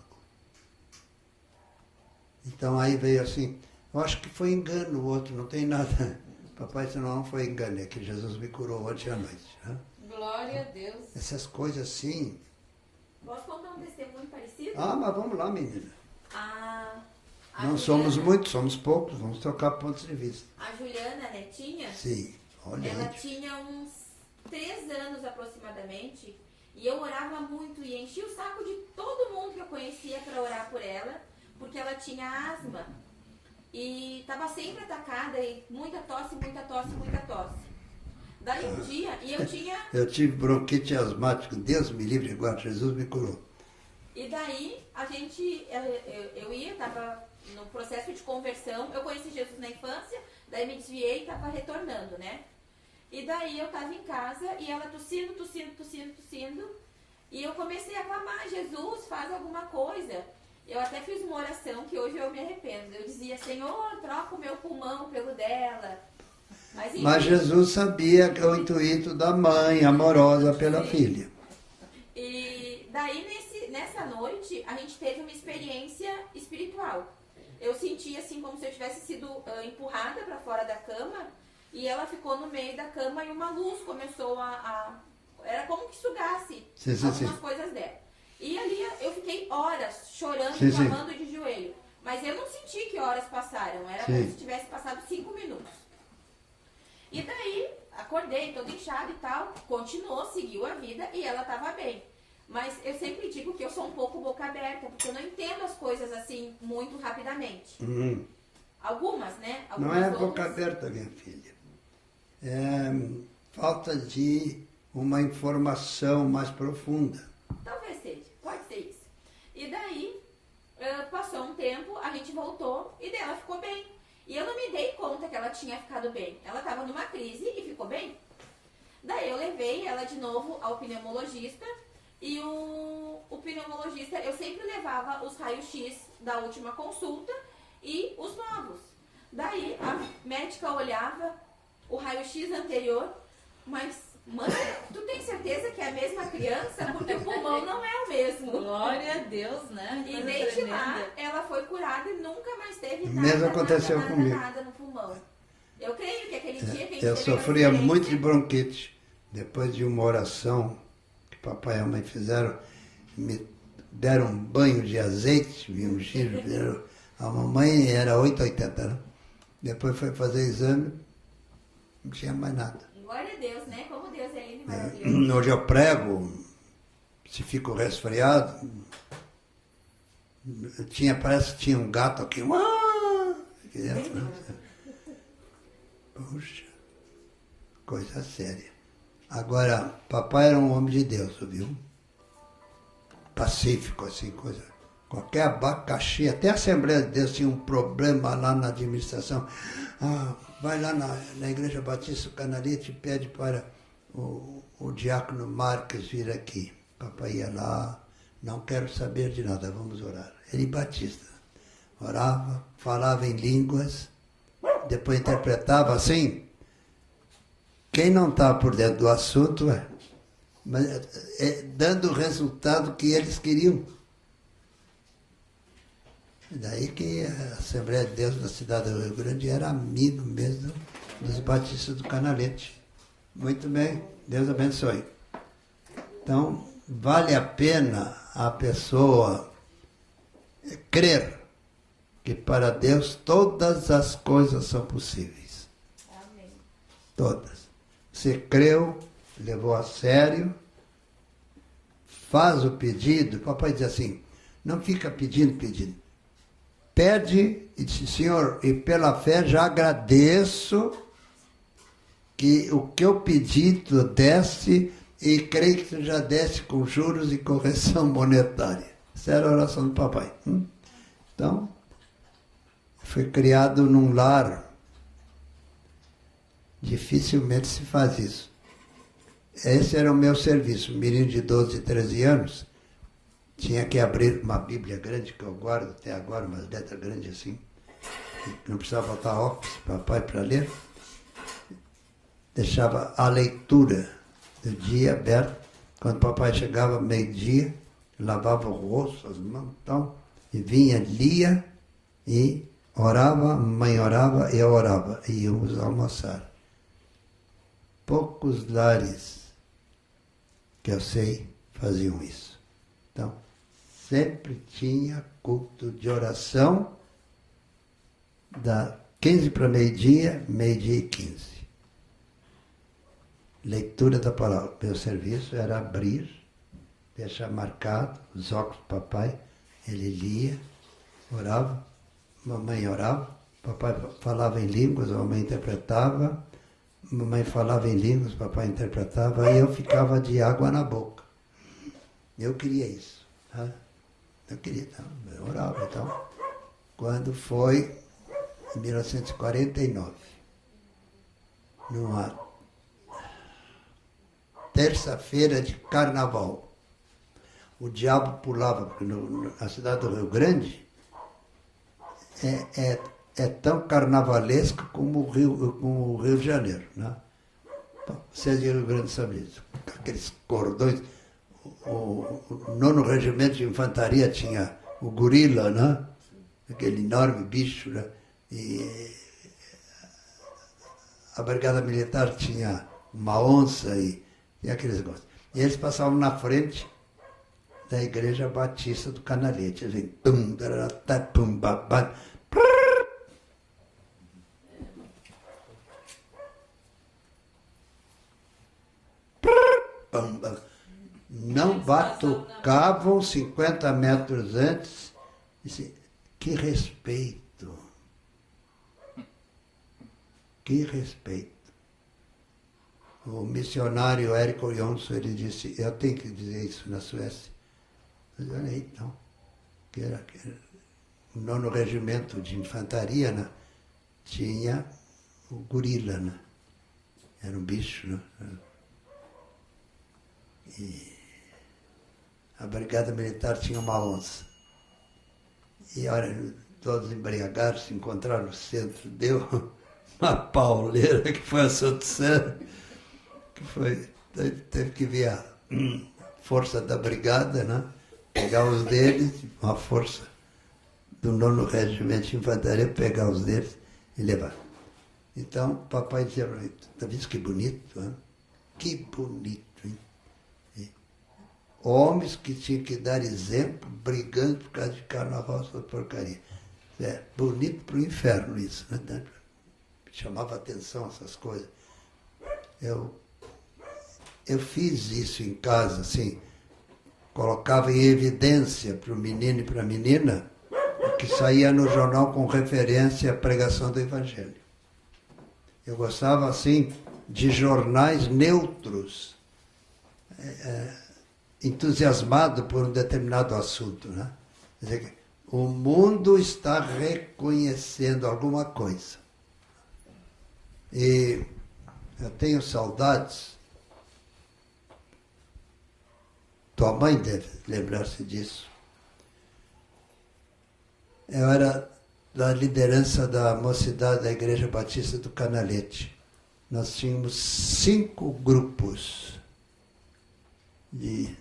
Então aí veio assim, eu acho que foi engano o outro, não tem nada. Papai disse, não foi engano, é que Jesus me curou ontem à noite. Né? Glória a Deus. Essas coisas assim. Posso contar um testemunho parecido? Mas vamos lá, menina. A Não Juliana, somos muitos, somos poucos, vamos trocar pontos de vista. A Juliana, netinha, Sim, olha ela aí. tinha uns 3 anos aproximadamente. E eu orava muito e enchia o saco de todo mundo que eu conhecia para orar por ela, porque ela tinha asma. E estava sempre atacada, e muita tosse, muita tosse, muita tosse. Daí um dia, e eu tinha... Eu tive bronquite asmática, Deus me livre, agora Jesus me curou. E daí, a gente, eu ia, estava no processo de conversão, eu conheci Jesus na infância, daí me desviei e estava retornando, né? E daí eu estava em casa e ela tossindo, e eu comecei a clamar, Jesus, faz alguma coisa. Eu até fiz uma oração que hoje eu me arrependo. Eu dizia, Senhor, troca o meu pulmão pelo dela. Mas Jesus sabia que é o intuito da mãe, amorosa pela filha. E daí, nessa noite, a gente teve uma experiência espiritual. Eu senti assim como se eu tivesse sido empurrada para fora da cama e ela ficou no meio da cama e uma luz começou era como que sugasse algumas coisas dela. E ali eu fiquei horas chorando, clamando de joelho. Mas eu não senti que horas passaram, era como se tivesse passado 5 minutos. E daí, acordei, todo inchado e tal, continuou, seguiu a vida e ela estava bem. Mas eu sempre digo que eu sou um pouco boca aberta, porque eu não entendo as coisas assim muito rapidamente. Algumas, né? Algumas não é outras... boca aberta, minha filha. É falta de uma informação mais profunda. Talvez seja, pode ser isso. E daí, passou um tempo, a gente voltou e daí ela ficou bem. E eu não me dei conta que ela tinha ficado bem. Ela estava numa crise e ficou bem. Daí eu levei ela de novo ao pneumologista. E o pneumologista, eu sempre levava os raios-x da última consulta e os novos. Daí a médica olhava o raio-x anterior, mas, mãe, tu tem certeza que é a mesma criança? Porque o pulmão não é o mesmo. Glória a Deus, né? E desde lá, ela foi curada e nunca mais teve O mesmo aconteceu comigo. nada no pulmão. Eu creio que aquele dia que a gente Eu teve sofria aquela muito de experiência- bronquite. Depois de uma oração que papai e a mãe fizeram, me deram um banho de azeite, me ungiram. A mamãe era 8,80, né? Depois foi fazer exame, não tinha mais nada. Glória a Deus, né? Como Deus é lindo e maravilhoso. Hoje eu prego, se fico resfriado, parece que tinha um gato aqui, aqui dentro. Né? Puxa, coisa séria. Agora, papai era um homem de Deus, viu? Pacífico, assim, coisa. Qualquer abacaxi, até a Assembleia de Deus tinha um problema lá na administração. Vai lá na Igreja Batista Canalete e pede para o diácono Marques vir aqui. Papai ia lá, não quero saber de nada, vamos orar. Ele batista. Orava, falava em línguas, depois interpretava assim. Quem não está por dentro do assunto dando o resultado que eles queriam. Daí que a Assembleia de Deus da cidade do Rio Grande era amigo mesmo dos batistas do Canalete. Muito bem, Deus abençoe. Então, vale a pena a pessoa crer que para Deus todas as coisas são possíveis. Amém. Todas. Você creu, levou a sério, faz o pedido. Papai diz assim, não fica pedindo. Pede e diz, Senhor, e pela fé já agradeço que o que eu pedi tu deste e creio que tu já deste com juros e correção monetária. Essa era a oração do papai. Então, foi criado num lar. Dificilmente se faz isso. Esse era o meu serviço. Um menino de 12, 13 anos tinha que abrir uma Bíblia grande, que eu guardo até agora, uma letra grande assim. Não precisava botar óculos, papai, para ler. Deixava a leitura do dia aberta. Quando o papai chegava meio-dia, lavava o rosto, as mãos, então, e vinha, lia e orava, a mãe orava e eu orava. E íamos almoçar. Poucos lares que eu sei faziam isso. Então, sempre tinha culto de oração da 15 para meio-dia, meio-dia e 15. Leitura da palavra. Meu serviço era abrir, deixar marcado os óculos do papai, ele lia, orava, mamãe orava, papai falava em línguas, a mamãe interpretava, mamãe falava em línguas, papai interpretava, aí eu ficava de água na boca. Eu queria isso. Tá? Eu queria, então, eu orava. Então, quando foi em 1949, numa terça-feira de carnaval, o diabo pulava, porque na cidade do Rio Grande é tão carnavalesco como o Rio de Janeiro. Né? Então, você é de Rio Grande sabe isso. Aqueles cordões. O 9º Regimento de Infantaria tinha o gorila, né? Aquele enorme bicho. Né? E a Brigada Militar tinha uma onça e aqueles negócios. E eles passavam na frente da Igreja Batista do Canalete. Eles vêm, pum, darata, pum, babá. Não batucavam 50 metros antes. Disse, que respeito. Que respeito. O missionário Érico Jonsson, ele disse, eu tenho que dizer isso na Suécia. Mas olha aí, então, que era o 9º Regimento de Infantaria, né, tinha o gorila, né? Era um bicho, né? E a Brigada Militar tinha uma onça. E olha, todos embriagados, se encontraram no centro, deu uma pauleira que foi assunto sério, que foi, teve que vir a força da brigada, né? Pegar os deles, uma força do 9º Regimento de Infantaria, pegar os deles e levar. Então, o papai dizia para mim, tá vendo que bonito, hein? Que bonito, hein? Homens que tinham que dar exemplo, brigando por causa de carnaval, essa porcaria. É bonito para o inferno isso, né? Chamava atenção essas coisas. Eu fiz isso em casa, assim, colocava em evidência para o menino e para a menina o que saía no jornal com referência à pregação do Evangelho. Eu gostava, assim, de jornais neutros, entusiasmado por um determinado assunto, né? Quer dizer, o mundo está reconhecendo alguma coisa. E eu tenho saudades. Tua mãe deve lembrar-se disso. Eu era da liderança da mocidade da Igreja Batista do Canalete. Nós tínhamos 5 grupos de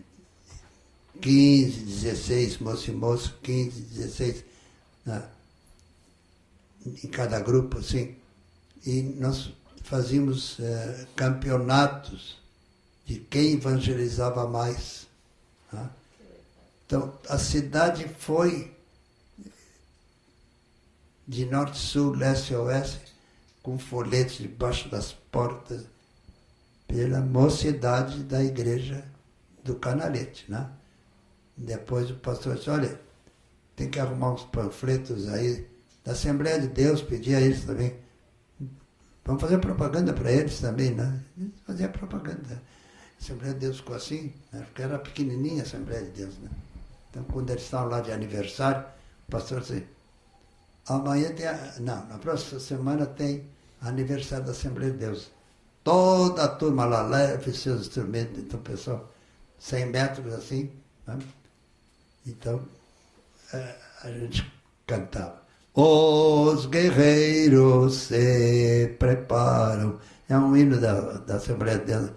15, 16, moço e moço, 15, 16, né? Em cada grupo, assim. E nós fazíamos campeonatos de quem evangelizava mais. Né? Então, a cidade foi de norte, sul, leste a oeste, com folhetos debaixo das portas, pela mocidade da igreja do Canalete. Né? Depois o pastor disse, olha, tem que arrumar uns panfletos aí da Assembleia de Deus, pedir a eles também. Vamos fazer propaganda para eles também, né? Fazer propaganda. A Assembleia de Deus ficou assim, né? Porque era pequenininha a Assembleia de Deus, né? Então, quando eles estavam lá de aniversário, o pastor disse, amanhã tem, na próxima semana tem aniversário da Assembleia de Deus. Toda a turma lá leva seus instrumentos, então, pessoal, 100 metros assim, né? Então, a gente cantava. Os guerreiros se preparam. É um hino da Assembleia de Deus.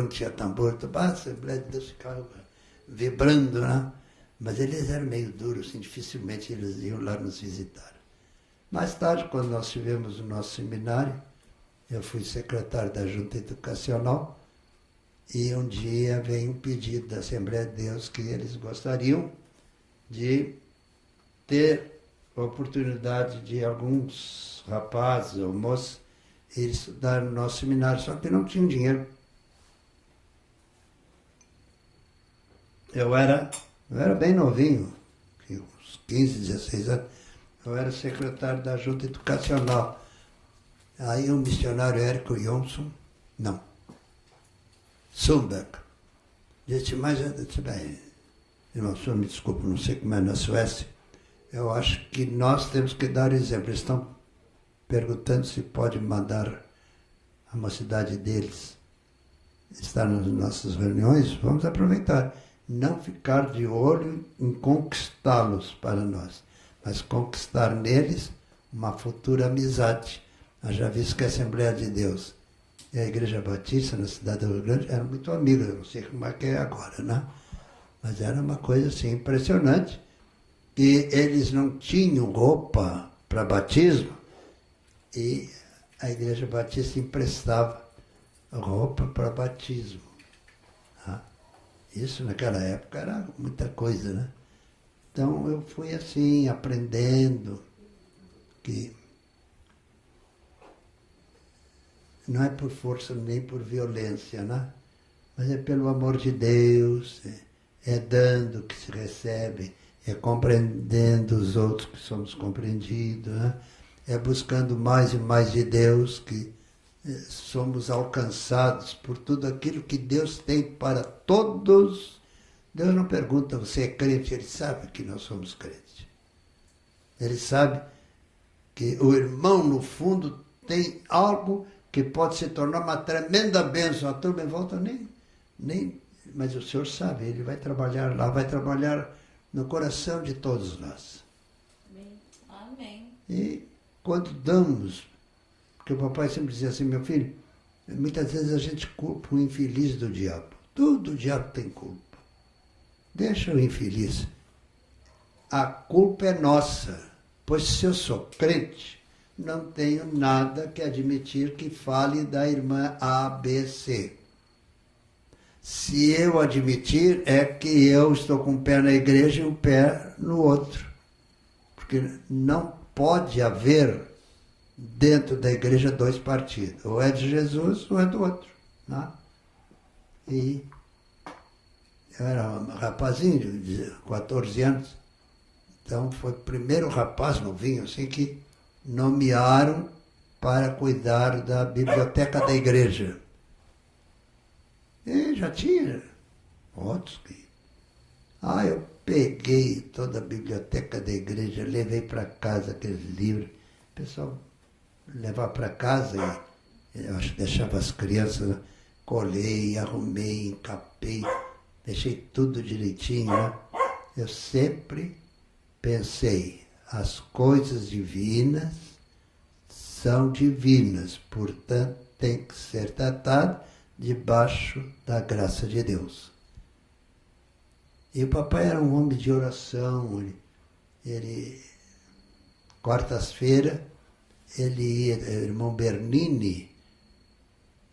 Tinha tambor. A Assembleia de Deus ficava vibrando, né? Mas eles eram meio duros, assim, dificilmente eles iam lá nos visitar. Mais tarde, quando nós tivemos o nosso seminário, eu fui secretário da Junta Educacional e um dia veio um pedido da Assembleia de Deus que eles gostariam de ter a oportunidade de alguns rapazes ou moças ir estudar no nosso seminário, só que não tinham dinheiro. Eu era bem novinho, uns 15, 16 anos, eu era secretário da Junta Educacional. Aí o missionário Érico Jonsson, Sundberg, disse, mas, bem, irmão, senhor me desculpe, não sei como é na Suécia, eu acho que nós temos que dar exemplo. Eles estão perguntando se pode mandar a mocidade deles estar nas nossas reuniões, vamos aproveitar. Não ficar de olho em conquistá-los para nós, mas conquistar neles uma futura amizade. Nós já vimos que a Assembleia de Deus e a Igreja Batista na cidade do Rio Grande eram muito amigas, eu não sei como é que é agora, né? Mas era uma coisa assim impressionante. E eles não tinham roupa para batismo e a Igreja Batista emprestava roupa para batismo. Tá? Isso naquela época era muita coisa, né? Então eu fui assim, aprendendo que não é por força nem por violência, né? Mas é pelo amor de Deus, é dando que se recebe, é compreendendo os outros que somos compreendidos, né? É buscando mais e mais de Deus que somos alcançados por tudo aquilo que Deus tem para todos. Deus não pergunta, você é crente? Ele sabe que nós somos crentes. Ele sabe que o irmão, no fundo, tem algo que pode se tornar uma tremenda bênção. A turma em volta nem... Mas o Senhor sabe, Ele vai trabalhar lá, vai trabalhar no coração de todos nós. Amém. E quando damos, porque o papai sempre dizia assim, meu filho, muitas vezes a gente culpa o infeliz do diabo. Tudo o diabo tem culpa. Deixa o infeliz. A culpa é nossa, pois se eu sou crente, não tenho nada que admitir que fale da irmã ABC. Se eu admitir, é que eu estou com um pé na igreja e um pé no outro. Porque não pode haver dentro da igreja dois partidos. Ou é de Jesus ou é do outro. Né? E eu era um rapazinho de 14 anos. Então foi o primeiro rapaz novinho assim que nomearam para cuidar da biblioteca da igreja. E já tinha outros que... eu peguei toda a biblioteca da igreja, levei para casa aqueles livros. O pessoal levava para casa e eu acho que deixava as crianças, colei, arrumei, encapei, deixei tudo direitinho, né? Eu sempre pensei, as coisas divinas são divinas, portanto tem que ser tratado debaixo da graça de Deus. E o papai era um homem de oração, ele quartas-feira, ele ia, o irmão Bernini,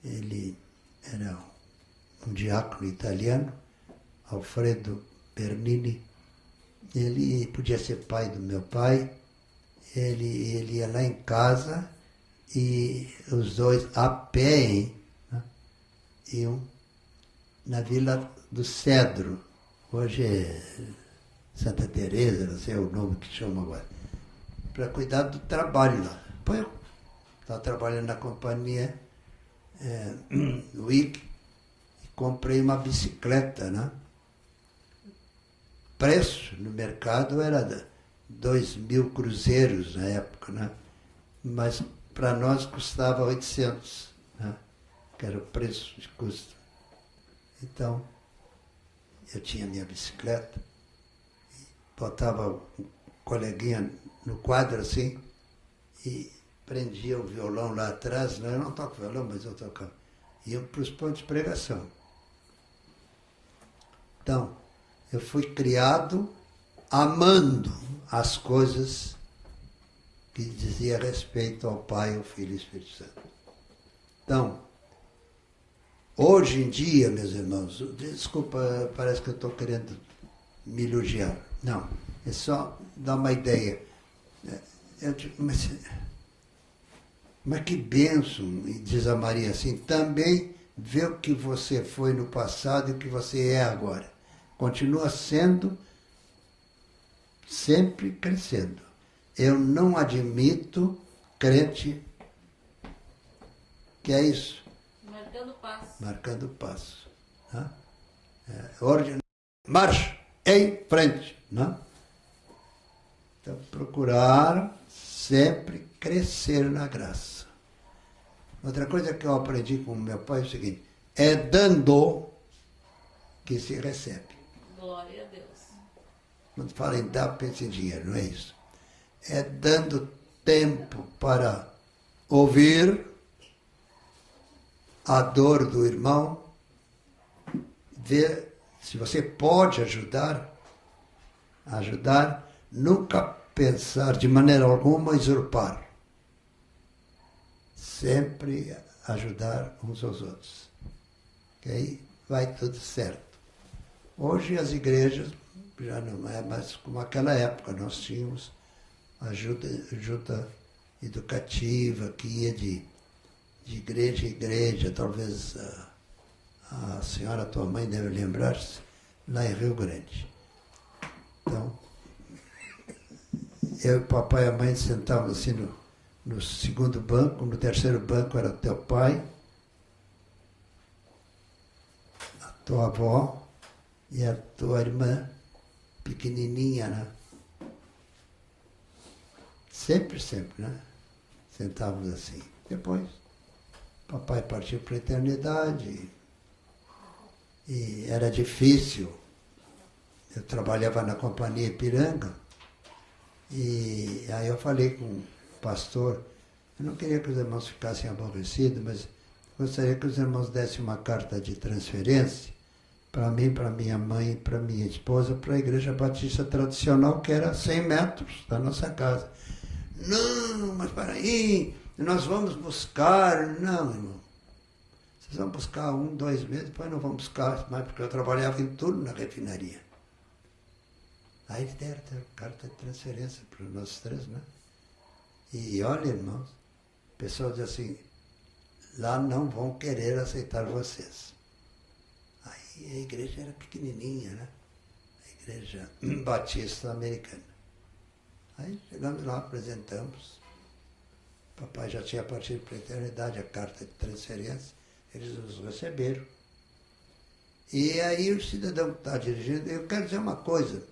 ele era um diácono italiano, Alfredo Bernini. Ele podia ser pai do meu pai. Ele ia lá em casa e os dois a pé, hein, né, iam na Vila do Cedro. Hoje é Santa Teresa, não sei o nome que chama agora, para cuidar do trabalho lá. Depois eu estava trabalhando na companhia WIC e comprei uma bicicleta, né? Preço no mercado era 2.000 cruzeiros na época, né? Mas para nós custava 800, né? Que era o preço de custo. Então, eu tinha minha bicicleta, botava um coleguinha no quadro assim e prendia o violão lá atrás. Eu não toco violão, mas eu tocava. Ia para os pontos de pregação. Então, eu fui criado amando as coisas que dizia respeito ao Pai, ao Filho e ao Espírito Santo. Então, hoje em dia, meus irmãos, desculpa, parece que eu estou querendo me elogiar. Não, é só dar uma ideia. Eu digo, mas que bênção, diz a Maria assim, também vê o que você foi no passado e o que você é agora. Continua sendo, sempre crescendo. Eu não admito crente que é isso. Marcando passo. Marcando passo. Né? Ordem, marcha em frente. Né? Então, procurar sempre crescer na graça. Outra coisa que eu aprendi com meu pai é o seguinte, é dando que se recebe. Glória a Deus. Quando fala em dar, pensa em dinheiro, não é isso. É dando tempo para ouvir a dor do irmão, ver se você pode ajudar, nunca pensar de maneira alguma usurpar. Sempre ajudar uns aos outros. Que aí vai tudo certo. Hoje as igrejas já não é mais como aquela época. Nós tínhamos ajuda educativa que ia de igreja em igreja. Talvez a senhora, tua mãe, deve lembrar-se, lá em Rio Grande. Então, eu e o papai e a mãe sentávamos assim no segundo banco, no terceiro banco era teu pai, a tua avó e a tua irmã, pequenininha, né? Sempre, né? Sentávamos assim. Depois, papai partiu para a eternidade e era difícil. Eu trabalhava na companhia Ipiranga e aí eu falei com o pastor, eu não queria que os irmãos ficassem aborrecidos, mas gostaria que os irmãos dessem uma carta de transferência para mim, para minha mãe, para minha esposa, para a Igreja Batista Tradicional, que era 100 metros da nossa casa. Não, mas para aí, nós vamos buscar. Não, irmão. Vocês vão buscar 1, 2 meses, depois não vão buscar mais, porque eu trabalhava em turno na refinaria. Aí eles deram carta de transferência para nós três, né? E olha, irmãos, o pessoal diz assim, lá não vão querer aceitar vocês. Aí a igreja era pequenininha, né? A igreja batista americana. Aí chegamos lá, apresentamos. Papai já tinha partido para a eternidade, a carta de transferência. Eles nos receberam. E aí o cidadão que está dirigindo, eu quero dizer uma coisa.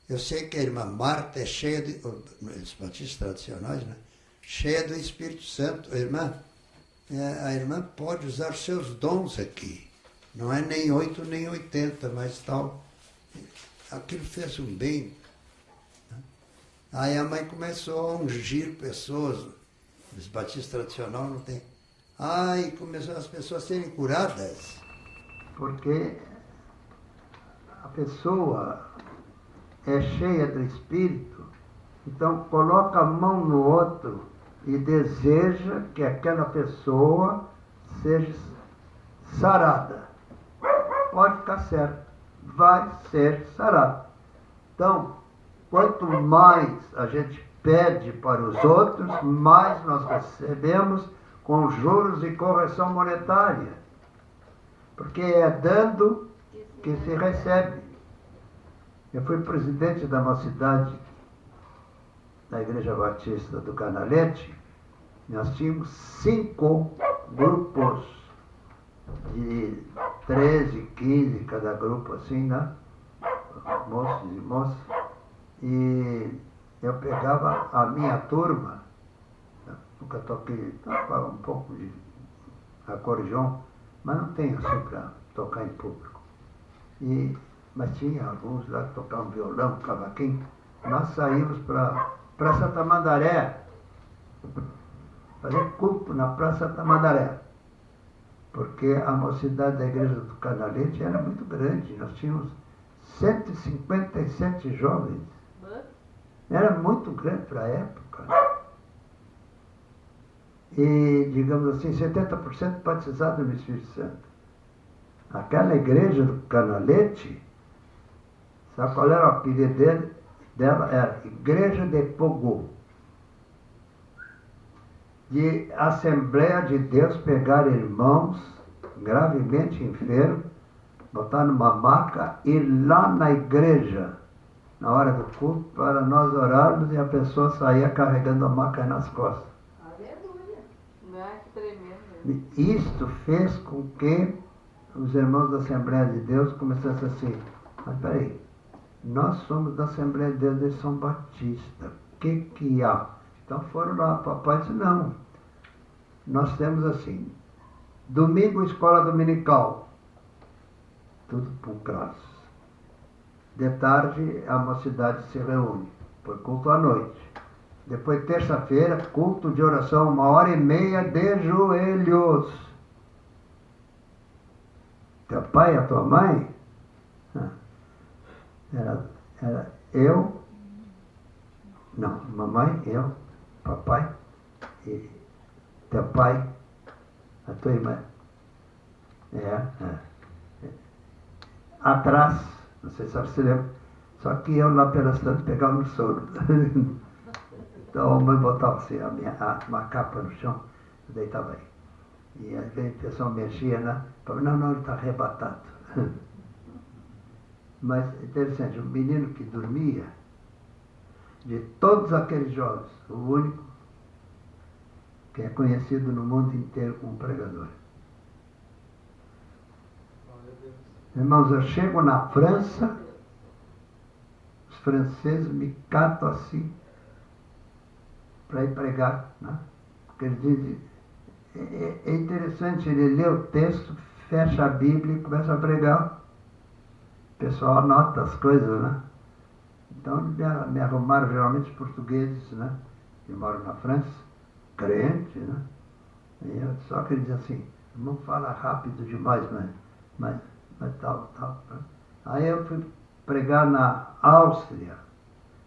Eu sei que a irmã Marta é cheia de, os batistas tradicionais, né? Cheia do Espírito Santo. A irmã pode usar seus dons aqui. Não é nem 8 nem 80, mas tal. Aquilo fez um bem. Aí a mãe começou a ungir pessoas. Os batistas tradicionais não tem. Aí começou as pessoas a serem curadas. Porque a pessoa é cheia do Espírito, então coloca a mão no outro e deseja que aquela pessoa sarada. Pode ficar certo, vai ser sarada. Então, quanto mais a gente pede para os outros, mais nós recebemos com juros e correção monetária. Porque é dando que se recebe. Eu fui presidente da mocidade da Igreja Batista do Canalete. Nós tínhamos 5 grupos de 13, 15 cada grupo, assim, né? Moços e moças. E eu pegava a minha turma, nunca toquei, tocava um pouco de acordeon, mas não tenho assim para tocar em público. Mas tinha alguns lá que tocavam violão, cavaquinho. Nós saímos para Praça Tamandaré, fazer culto na Praça Tamandaré, porque a mocidade da Igreja do Canalete era muito grande. Nós tínhamos 157 jovens. Era muito grande para a época. E, digamos assim, 70% batizado no Espírito Santo. Aquela igreja do Canalete, sabe qual era o apelido dela? Era Igreja de Pogô. De Assembleia de Deus pegar irmãos gravemente enfermos, botar numa maca e ir lá na igreja, na hora do culto, para nós orarmos, e a pessoa saía carregando a maca nas costas. Aleluia! Que tremendo. Isto fez com que os irmãos da Assembleia de Deus começassem assim: mas peraí, nós somos da Assembleia de Deus de São Batista, o que há? Então foram lá, papai disse: não, nós temos assim, domingo escola dominical, tudo por classe. De tarde a mocidade se reúne, por culto à noite. Depois, terça-feira, culto de oração, 1h30 de joelhos. Teu pai e a tua mãe? Era eu, não, mamãe, eu, papai, e teu pai, a tua irmã. Atrás, não sei se você lembra, só que eu lá pelas tantas pegava no sono. Então a mãe botava assim, uma capa no chão, eu deitava aí. E às vezes o pessoal mexia, né? Falava: não, ele está arrebatado. Mas interessante, o menino que dormia, de todos aqueles jovens, o único que é conhecido no mundo inteiro como pregador. Irmãos, eu chego na França, os franceses me catam assim para ir pregar, né? Porque eles dizem, é interessante, ele lê o texto, fecha a Bíblia e começa a pregar. O pessoal anota as coisas, né? Então me arrumaram geralmente os portugueses, né? Que moram na França, crentes, né? Só que eles dizem assim: não fala rápido demais, mas tal. Né? Aí eu fui pregar na Áustria.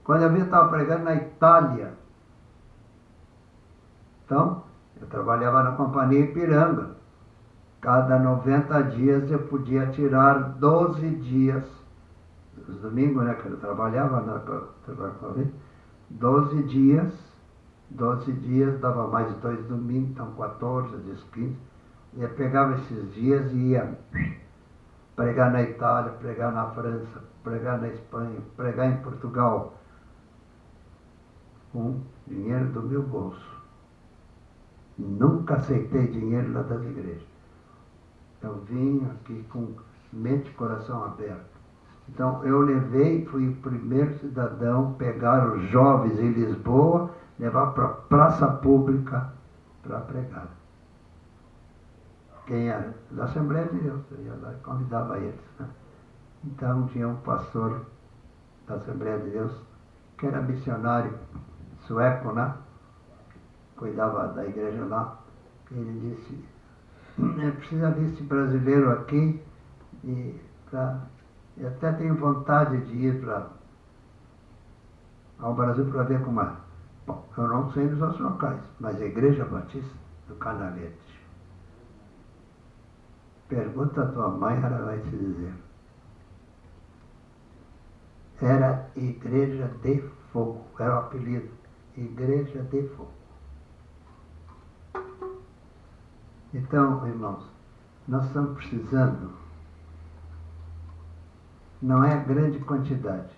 Quando eu vi, eu estava pregando na Itália. Então, eu trabalhava na Companhia Ipiranga. Cada 90 dias eu podia tirar 12 dias, os domingos, né, que eu trabalhava, 12 dias, dava mais 2 domingos, então 14, 15. Eu pegava esses dias e ia pregar na Itália, pregar na França, pregar na Espanha, pregar em Portugal, com dinheiro do meu bolso. Nunca aceitei dinheiro lá das igrejas. Eu vim aqui com mente e coração aberto. Então, eu fui o primeiro cidadão a pegar os jovens em Lisboa, levar para a praça pública para pregar. Quem era? Da Assembleia de Deus, eu ia lá e convidava eles. Né? Então, tinha um pastor da Assembleia de Deus, que era missionário sueco, né? Cuidava da igreja lá. Ele disse: precisa ver esse brasileiro aqui, eu até tenho vontade de ir ao Brasil para ver como é. Bom, eu não sei nos outros locais, mas a Igreja Batista do Canalete, Pergunta a tua mãe, ela vai te dizer. Era Igreja de Fogo, era o apelido. Igreja de Fogo. Então, irmãos, nós estamos precisando, não é grande quantidade,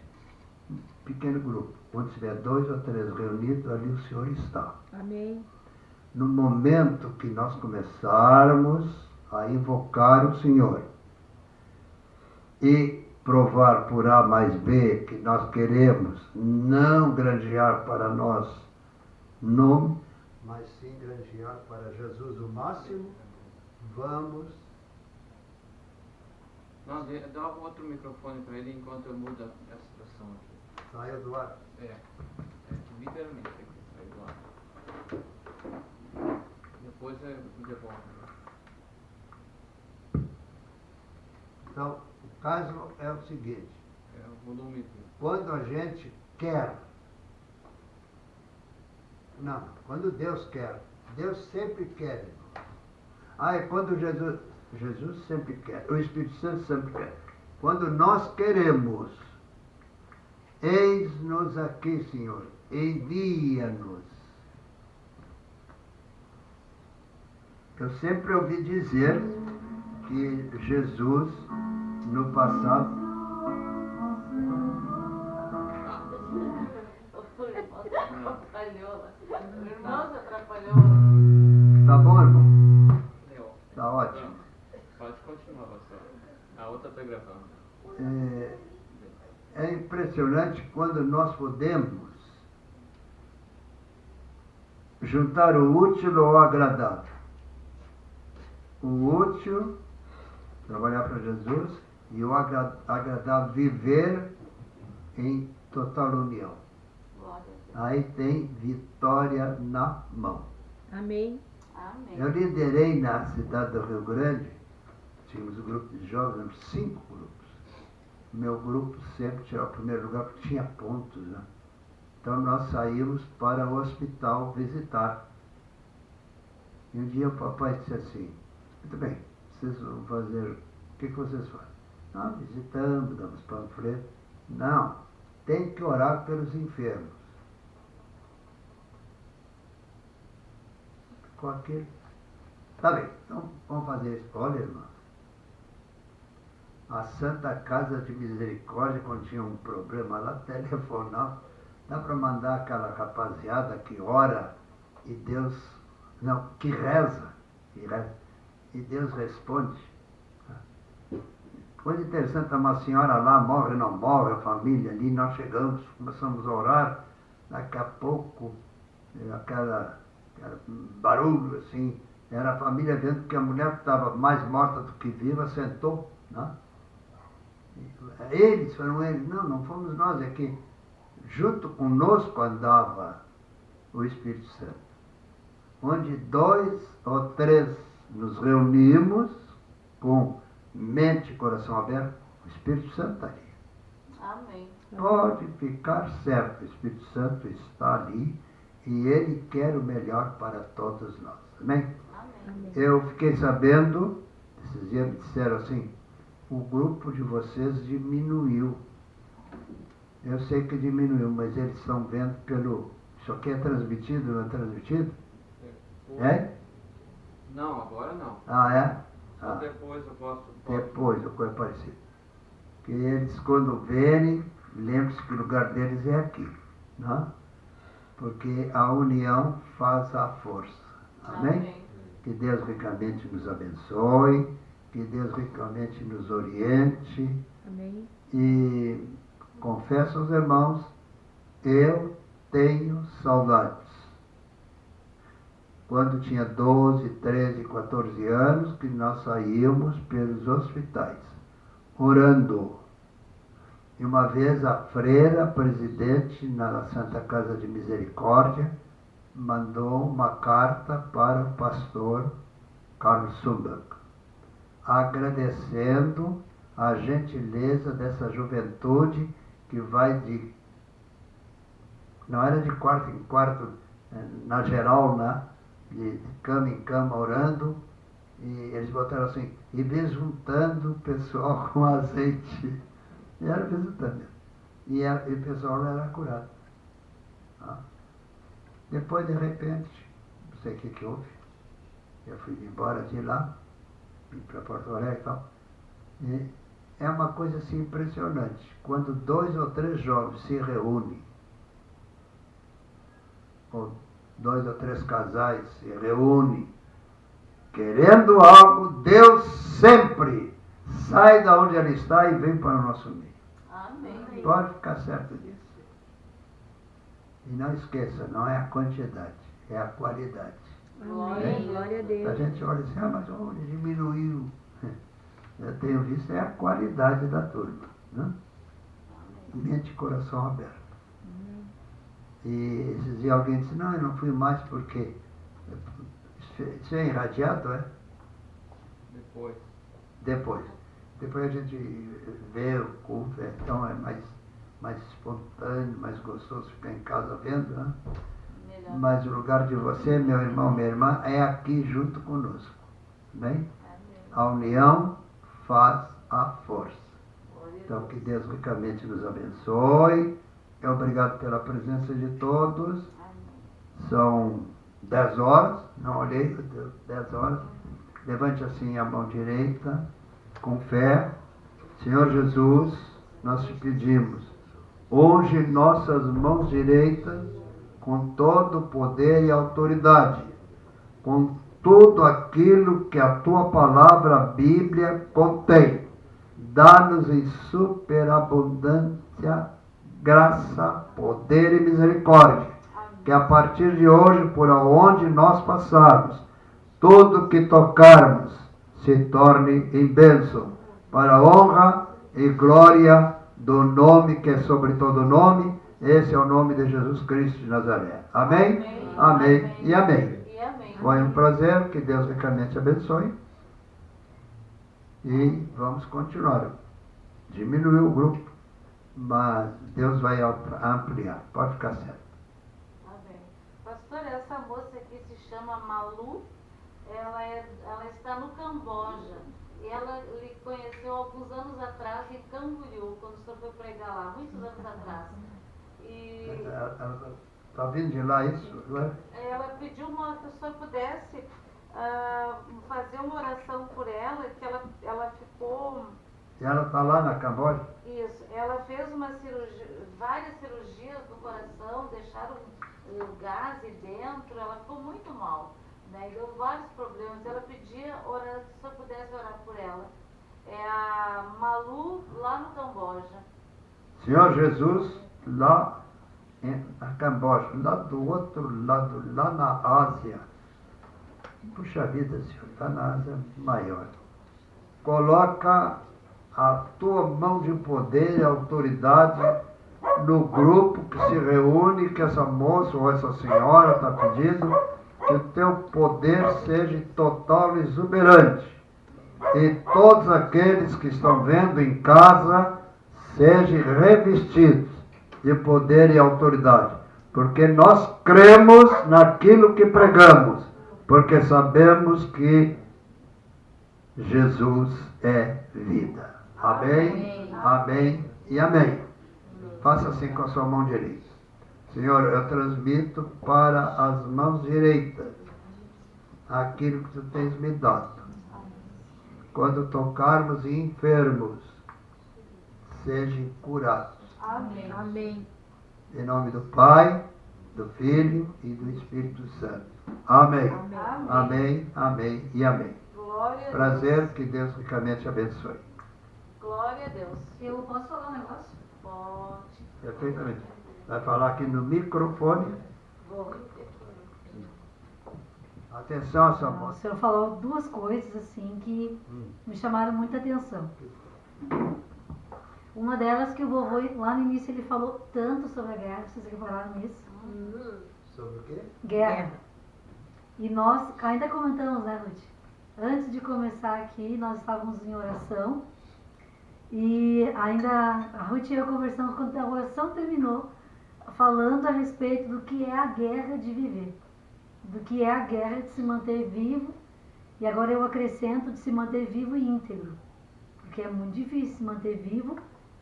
pequeno grupo. Onde tiver 2 ou 3 reunidos, ali o Senhor está. Amém. No momento que nós começarmos a invocar o Senhor e provar por A mais B que nós queremos não granjear para nós nome, mas sim granjear para Jesus o máximo, vamos... Não, dá um outro microfone para ele enquanto eu mudo a situação aqui. Saiu do ar. Literalmente aqui, saiu do ar. Depois eu devolvo. Então, o caso é o seguinte. É o volume. Quando a gente quer... Não, quando Deus quer. Deus sempre quer. É quando Jesus sempre quer. O Espírito Santo sempre quer. Quando nós queremos, eis-nos aqui, Senhor, envia-nos. Eu sempre ouvi dizer que Jesus, no passado... O irmão se atrapalhou. Tá bom, irmão? Tá ótimo. Pode continuar, pastor. A outra está gravando. É impressionante quando nós podemos juntar o útil ao agradável. O útil, trabalhar para Jesus, e o agradável, viver em total união. Aí tem vitória na mão. Amém. Amém. Eu liderei na cidade do Rio Grande, tínhamos um grupo de jovens, 5 grupos. Meu grupo sempre tirava o primeiro lugar porque tinha pontos, né? Então nós saímos para o hospital visitar. E um dia o papai disse assim, muito bem, vocês vão fazer, o que vocês fazem? Não, visitamos, damos panfleto. Não, tem que orar pelos enfermos. Com aquele. Tá bem, então vamos fazer isso. Olha, irmão, a Santa Casa de Misericórdia, quando tinha um problema lá, telefonava, dá para mandar aquela rapaziada que ora e Deus, não, que reza, e Deus responde. Coisa interessante, uma senhora lá, morre, não morre, a família ali, nós chegamos, começamos a orar, daqui a pouco, aquela barulho assim, era a família vendo que a mulher estava mais morta do que viva, sentou, né? Eles, foram eles, não fomos nós, é que junto conosco andava o Espírito Santo. Onde 2 ou 3 nos reunimos com mente e coração aberto, o Espírito Santo está ali. Amém. Pode ficar certo, o Espírito Santo está ali e ele quer o melhor para todos nós. Amém? Amém. Eu fiquei sabendo, esses dias me disseram assim, o grupo de vocês diminuiu. Eu sei que diminuiu, mas eles estão vendo pelo... Isso aqui é transmitido, não é transmitido? É? Não, agora não. Ah, é? Só depois eu posso... Depois, ou coisa parecida. Que eles, quando verem, lembre-se que o lugar deles é aqui. Né? Porque a união faz a força. Amém? Amém. Que Deus ricamente nos abençoe, que Deus ricamente nos oriente. Amém. E confesso aos irmãos, eu tenho saudades. Quando tinha 12, 13, 14 anos, que nós saímos pelos hospitais, orando. E uma vez a freira, presidente na Santa Casa de Misericórdia, mandou uma carta para o pastor Carlos Sumbach, agradecendo a gentileza dessa juventude que vai de... Não era de quarto em quarto, na geral, né? De cama em cama, orando E eles botaram assim, e besuntando o pessoal com azeite. E era besuntando mesmo. E o pessoal era curado. Tá? Depois, de repente, não sei o que houve, eu fui embora de lá, vim para Porto Alegre e tal. E é uma coisa assim impressionante. Quando 2 ou 3 jovens se reúnem, ou 2 ou 3 casais se reúnem, querendo algo, Deus sempre sai da onde ele está e vem para o nosso meio. Amém. Pode ficar certo disso. E não esqueça, não é a quantidade, é a qualidade. Amém. Glória a Deus. A gente olha assim, mas onde diminuiu? Eu tenho visto é a qualidade da turma. Né? Mente e coração aberto. E esses dias alguém disse, não, eu não fui mais porque isso é irradiado, é? Depois. Depois a gente vê o culto, então é mais espontâneo, mais gostoso ficar em casa vendo, né? Melhor. Mas o lugar de você, meu irmão, minha irmã, é aqui junto conosco. Bem? Amém. A união faz a força. Glória a Então, Deus. que Deus ricamente nos abençoe. Obrigado pela presença de todos. Amém. São 10 horas, não olhei, 10 horas. Levante assim a mão direita, com fé. Senhor Jesus, nós te pedimos, unge nossas mãos direitas com todo o poder e autoridade, com tudo aquilo que a tua palavra, a Bíblia, contém. Dá-nos em superabundância graça, poder e misericórdia. Que a partir de hoje, por onde nós passarmos, tudo que tocarmos se torne em bênção, para a honra e glória do nome que é sobre todo nome. Esse é o nome de Jesus Cristo de Nazaré. Amém? Amém. Amém e amém. E amém. Foi um prazer, que Deus ricamente abençoe. E vamos continuar. Diminuiu o grupo, mas Deus vai ampliar. Pode ficar certo. Amém. Pastor, essa moça aqui se chama Malu, ela está no Camboja. E ela lhe conheceu alguns anos atrás em Camboriú, quando o senhor foi pregar lá, muitos anos atrás. E Ela está vindo de lá isso? Não é? ela pediu que o senhor pudesse fazer uma oração por ela, que ela ficou... E ela está lá na Camboja? Isso, ela fez várias cirurgias do coração, deixaram o gás dentro, ela ficou muito mal, né? Deu vários problemas. Ela pedia se o senhor pudesse orar por ela. É a Malu, lá no Camboja. Senhor Jesus, lá na Camboja, lá do outro lado, lá na Ásia. Puxa vida, Senhor, lá na Ásia maior. Coloca a tua mão de poder e autoridade no grupo que se reúne, que essa moça ou essa senhora está pedindo, que o teu poder seja total e exuberante. E todos aqueles que estão vendo em casa sejam revestidos de poder e autoridade. Porque nós cremos naquilo que pregamos, porque sabemos que Jesus é vida. Amém, amém e amém. Faça assim com a sua mão direita. Senhor, eu transmito para as mãos direitas aquilo que tu tens me dado. Quando tocarmos em enfermos, sejam curados. Amém. Amém. Em nome do Pai, do Filho e do Espírito Santo. Amém. Amém. Amém, amém e amém. Glória a Prazer, Deus. que Deus ricamente abençoe. Glória a Deus. Eu posso falar um negócio? Pode. Perfeitamente. Vai falar aqui no microfone. Atenção, sua O moça. senhor falou duas coisas assim que me chamaram muita atenção. Uma delas que o vovô, lá no início, ele falou tanto sobre a guerra, vocês que falaram nisso. Sobre o quê? Guerra. E nós ainda comentamos, né, Ruth? Antes de começar aqui, nós estávamos em oração. E ainda a Ruth e eu conversamos quando a oração terminou, falando a respeito do que é a guerra de viver. Do que é a guerra de se manter vivo E agora eu acrescento de se manter vivo e íntegro. Porque é muito difícil se manter vivo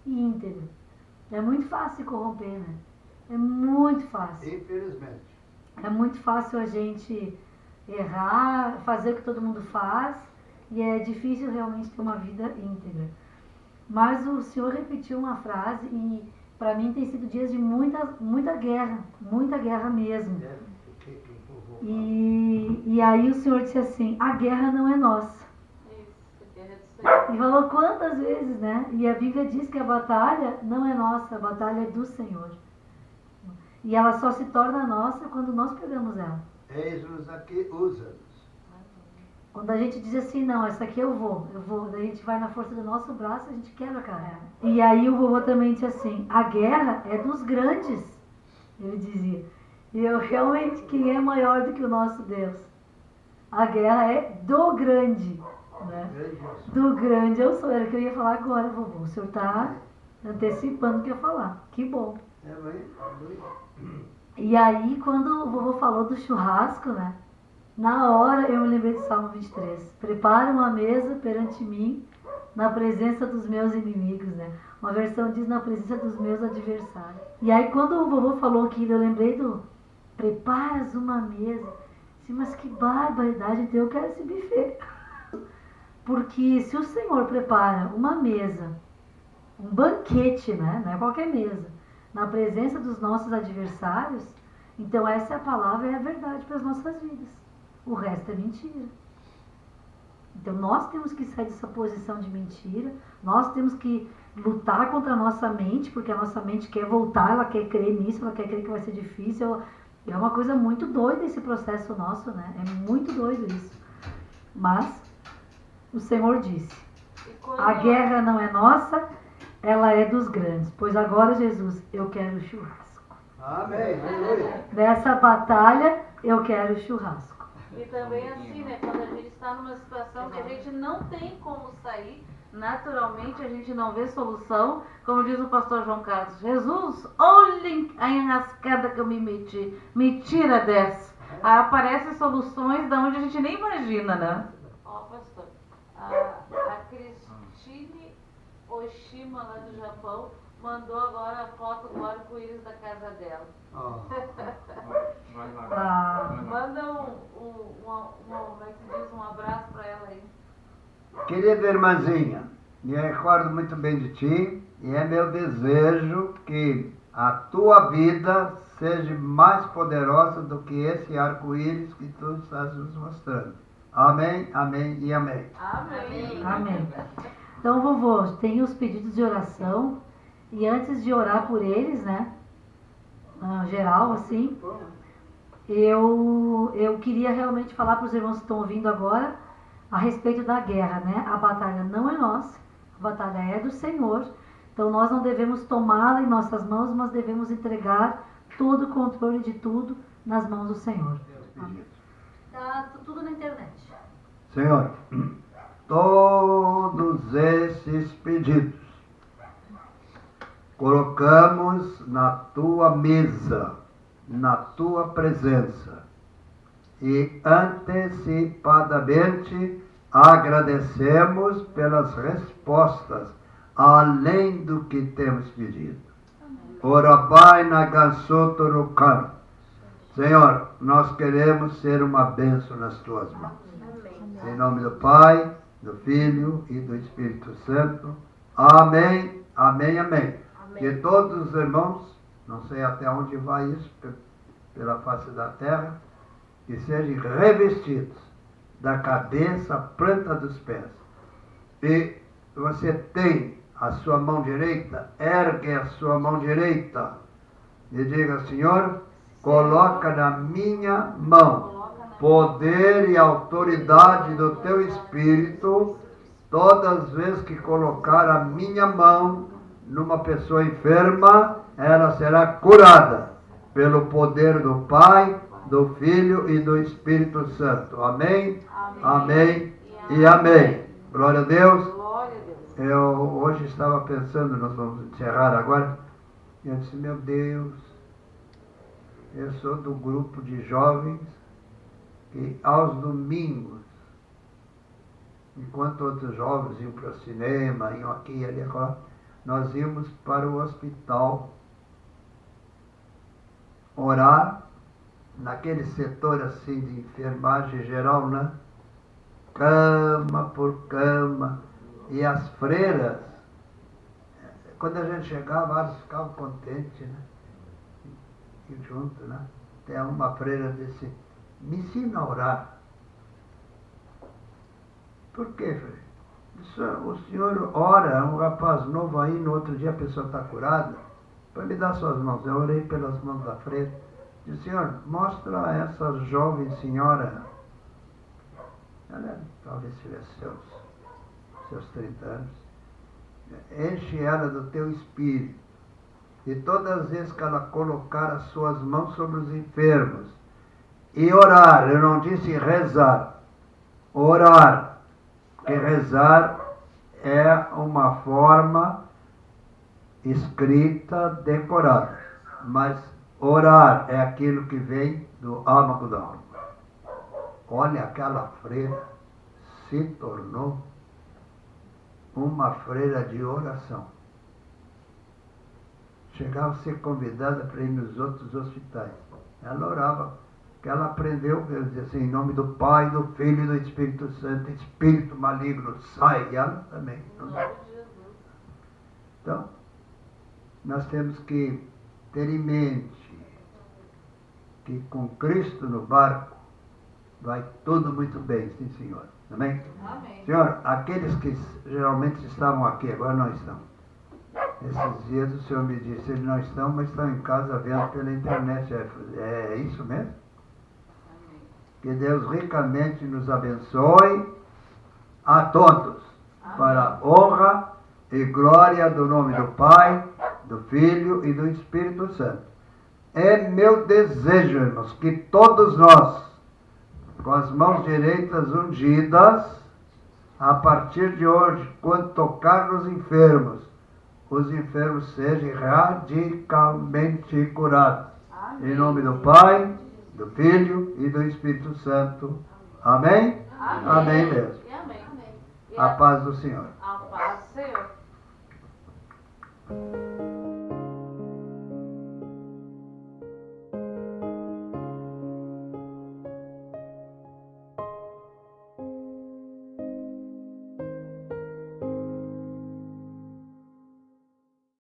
e íntegro. É muito fácil se corromper, né? É muito fácil. Infelizmente. É muito fácil a gente errar, fazer o que todo mundo faz, e é difícil realmente ter uma vida íntegra. Mas o Senhor repetiu uma frase e para mim tem sido dias de muita guerra mesmo. E aí o Senhor disse assim, a guerra não é nossa. E falou quantas vezes, né? E a Bíblia diz que a batalha não é nossa, a batalha é do Senhor. E ela só se torna nossa quando nós pegamos ela. Eis-nos aqui, usa-nos. Quando a gente diz assim, não, essa aqui eu vou, daí a gente vai na força do nosso braço, a gente quebra a cara. E aí o vovô também disse assim, a guerra é dos grandes, ele dizia. E eu realmente, quem é maior do que o nosso Deus? A guerra é do grande, né? Do grande eu sou, era o que eu ia falar agora, vovô. O senhor está antecipando o que eu ia falar, que bom. E aí, quando o vovô falou do churrasco, né? Na hora eu me lembrei de Salmo 23. Prepara uma mesa perante mim, na presença dos meus inimigos, né? Uma versão diz na presença dos meus adversários. E aí quando o vovô falou aquilo, eu lembrei do preparas uma mesa. Sim, mas que barbaridade, então eu quero esse buffet. Porque se o Senhor prepara uma mesa, um banquete, né? Não é qualquer mesa, na presença dos nossos adversários, então essa é a palavra e é a verdade para as nossas vidas. O resto é mentira. Então nós temos que sair dessa posição de mentira, nós temos que lutar contra a nossa mente, porque a nossa mente quer voltar, ela quer crer nisso, ela quer crer que vai ser difícil. É uma coisa muito doida esse processo nosso, né? É muito doido isso. Mas o Senhor disse, a guerra não é nossa, ela é dos grandes. Pois agora, Jesus, eu quero churrasco. Amém. Nessa batalha, eu quero churrasco. E também assim, né, quando a gente está numa situação que a gente não tem como sair, naturalmente a gente não vê solução, como diz o pastor João Carlos, Jesus, olhem a enrascada que eu me meti, me tira dessa. Aí aparecem soluções da onde a gente nem imagina, né? Ó, pastor, a Cristine Oshima lá do Japão mandou agora a foto do arco-íris da casa dela. Manda como é que se diz, um abraço para ela aí. Querida irmãzinha, me recordo muito bem de ti e é meu desejo que a tua vida seja mais poderosa do que esse arco-íris que tu estás nos mostrando. Amém, amém e amém. Amém. Amém. Então, vovô, tem os pedidos de oração e antes de orar por eles, né, geral, assim, eu queria realmente falar para os irmãos que estão ouvindo agora a respeito da guerra, né? A batalha não é nossa, a batalha é do Senhor. Então nós não devemos tomá-la em nossas mãos, mas devemos entregar todo o controle de tudo nas mãos do Senhor. Tá tudo na internet. Senhor, todos esses pedidos colocamos na tua mesa, na tua presença e antecipadamente agradecemos pelas respostas além do que temos pedido. Orabai na Gansotorukan. Senhor, nós queremos ser uma bênção nas tuas mãos. Em nome do Pai, do Filho e do Espírito Santo. Amém, amém, amém. Que todos os irmãos, não sei até onde vai isso, pela face da terra, que sejam revestidos da cabeça à planta dos pés. E você tem a sua mão direita, ergue a sua mão direita e diga, Senhor, coloca na minha mão poder e autoridade do teu Espírito, todas as vezes que colocar a minha mão numa pessoa enferma, ela será curada pelo poder do Pai, do Filho e do Espírito Santo. Amém? Amém e amém. Glória a Deus. Eu hoje estava pensando, nós vamos encerrar agora, e eu disse, meu Deus, eu sou do grupo de jovens que aos domingos enquanto outros jovens iam para o cinema, iam aqui e ali, agora, nós íamos para o hospital orar, naquele setor assim de enfermagem geral, né? Cama por cama, e as freiras, quando a gente chegava, elas ficavam contentes, né? E junto, né? Tem uma freira disse, me ensina a orar. Por quê, freira? O senhor ora, um rapaz novo aí, no outro dia a pessoa está curada, para me dar suas mãos. Eu orei pelas mãos da freira. Disse, senhor, mostra a essa jovem senhora, ela talvez tivesse seus 30 anos, enche ela do teu espírito, e todas as vezes que ela colocar as suas mãos sobre os enfermos, e orar, eu não disse rezar, orar, porque rezar é uma forma escrita, decorada, mas orar é aquilo que vem do âmago da alma. Olha, aquela freira se tornou uma freira de oração. Chegava a ser convidada para ir nos outros hospitais. Ela orava, porque ela aprendeu, quer dizer assim, em nome do Pai, do Filho e do Espírito Santo, espírito maligno sai, e ela também. Então, nós temos que ter em mente que com Cristo no barco vai tudo muito bem, sim, senhor. Amém? Amém. Senhor, aqueles que geralmente estavam aqui, agora não estão. Esses dias o Senhor me disse, eles não estão, mas estão em casa vendo pela internet. É isso mesmo? Amém. Que Deus ricamente nos abençoe a todos, Amém. para a honra e glória do nome do Pai, do Filho e do Espírito Santo. É meu desejo, irmãos, que todos nós, com as mãos direitas ungidas, a partir de hoje, quando tocar nos enfermos, os enfermos sejam radicalmente curados. Amém. Em nome do Pai, do Filho e do Espírito Santo. Amém? Amém. Amém mesmo. E amém. E A paz do Senhor. a paz do Senhor.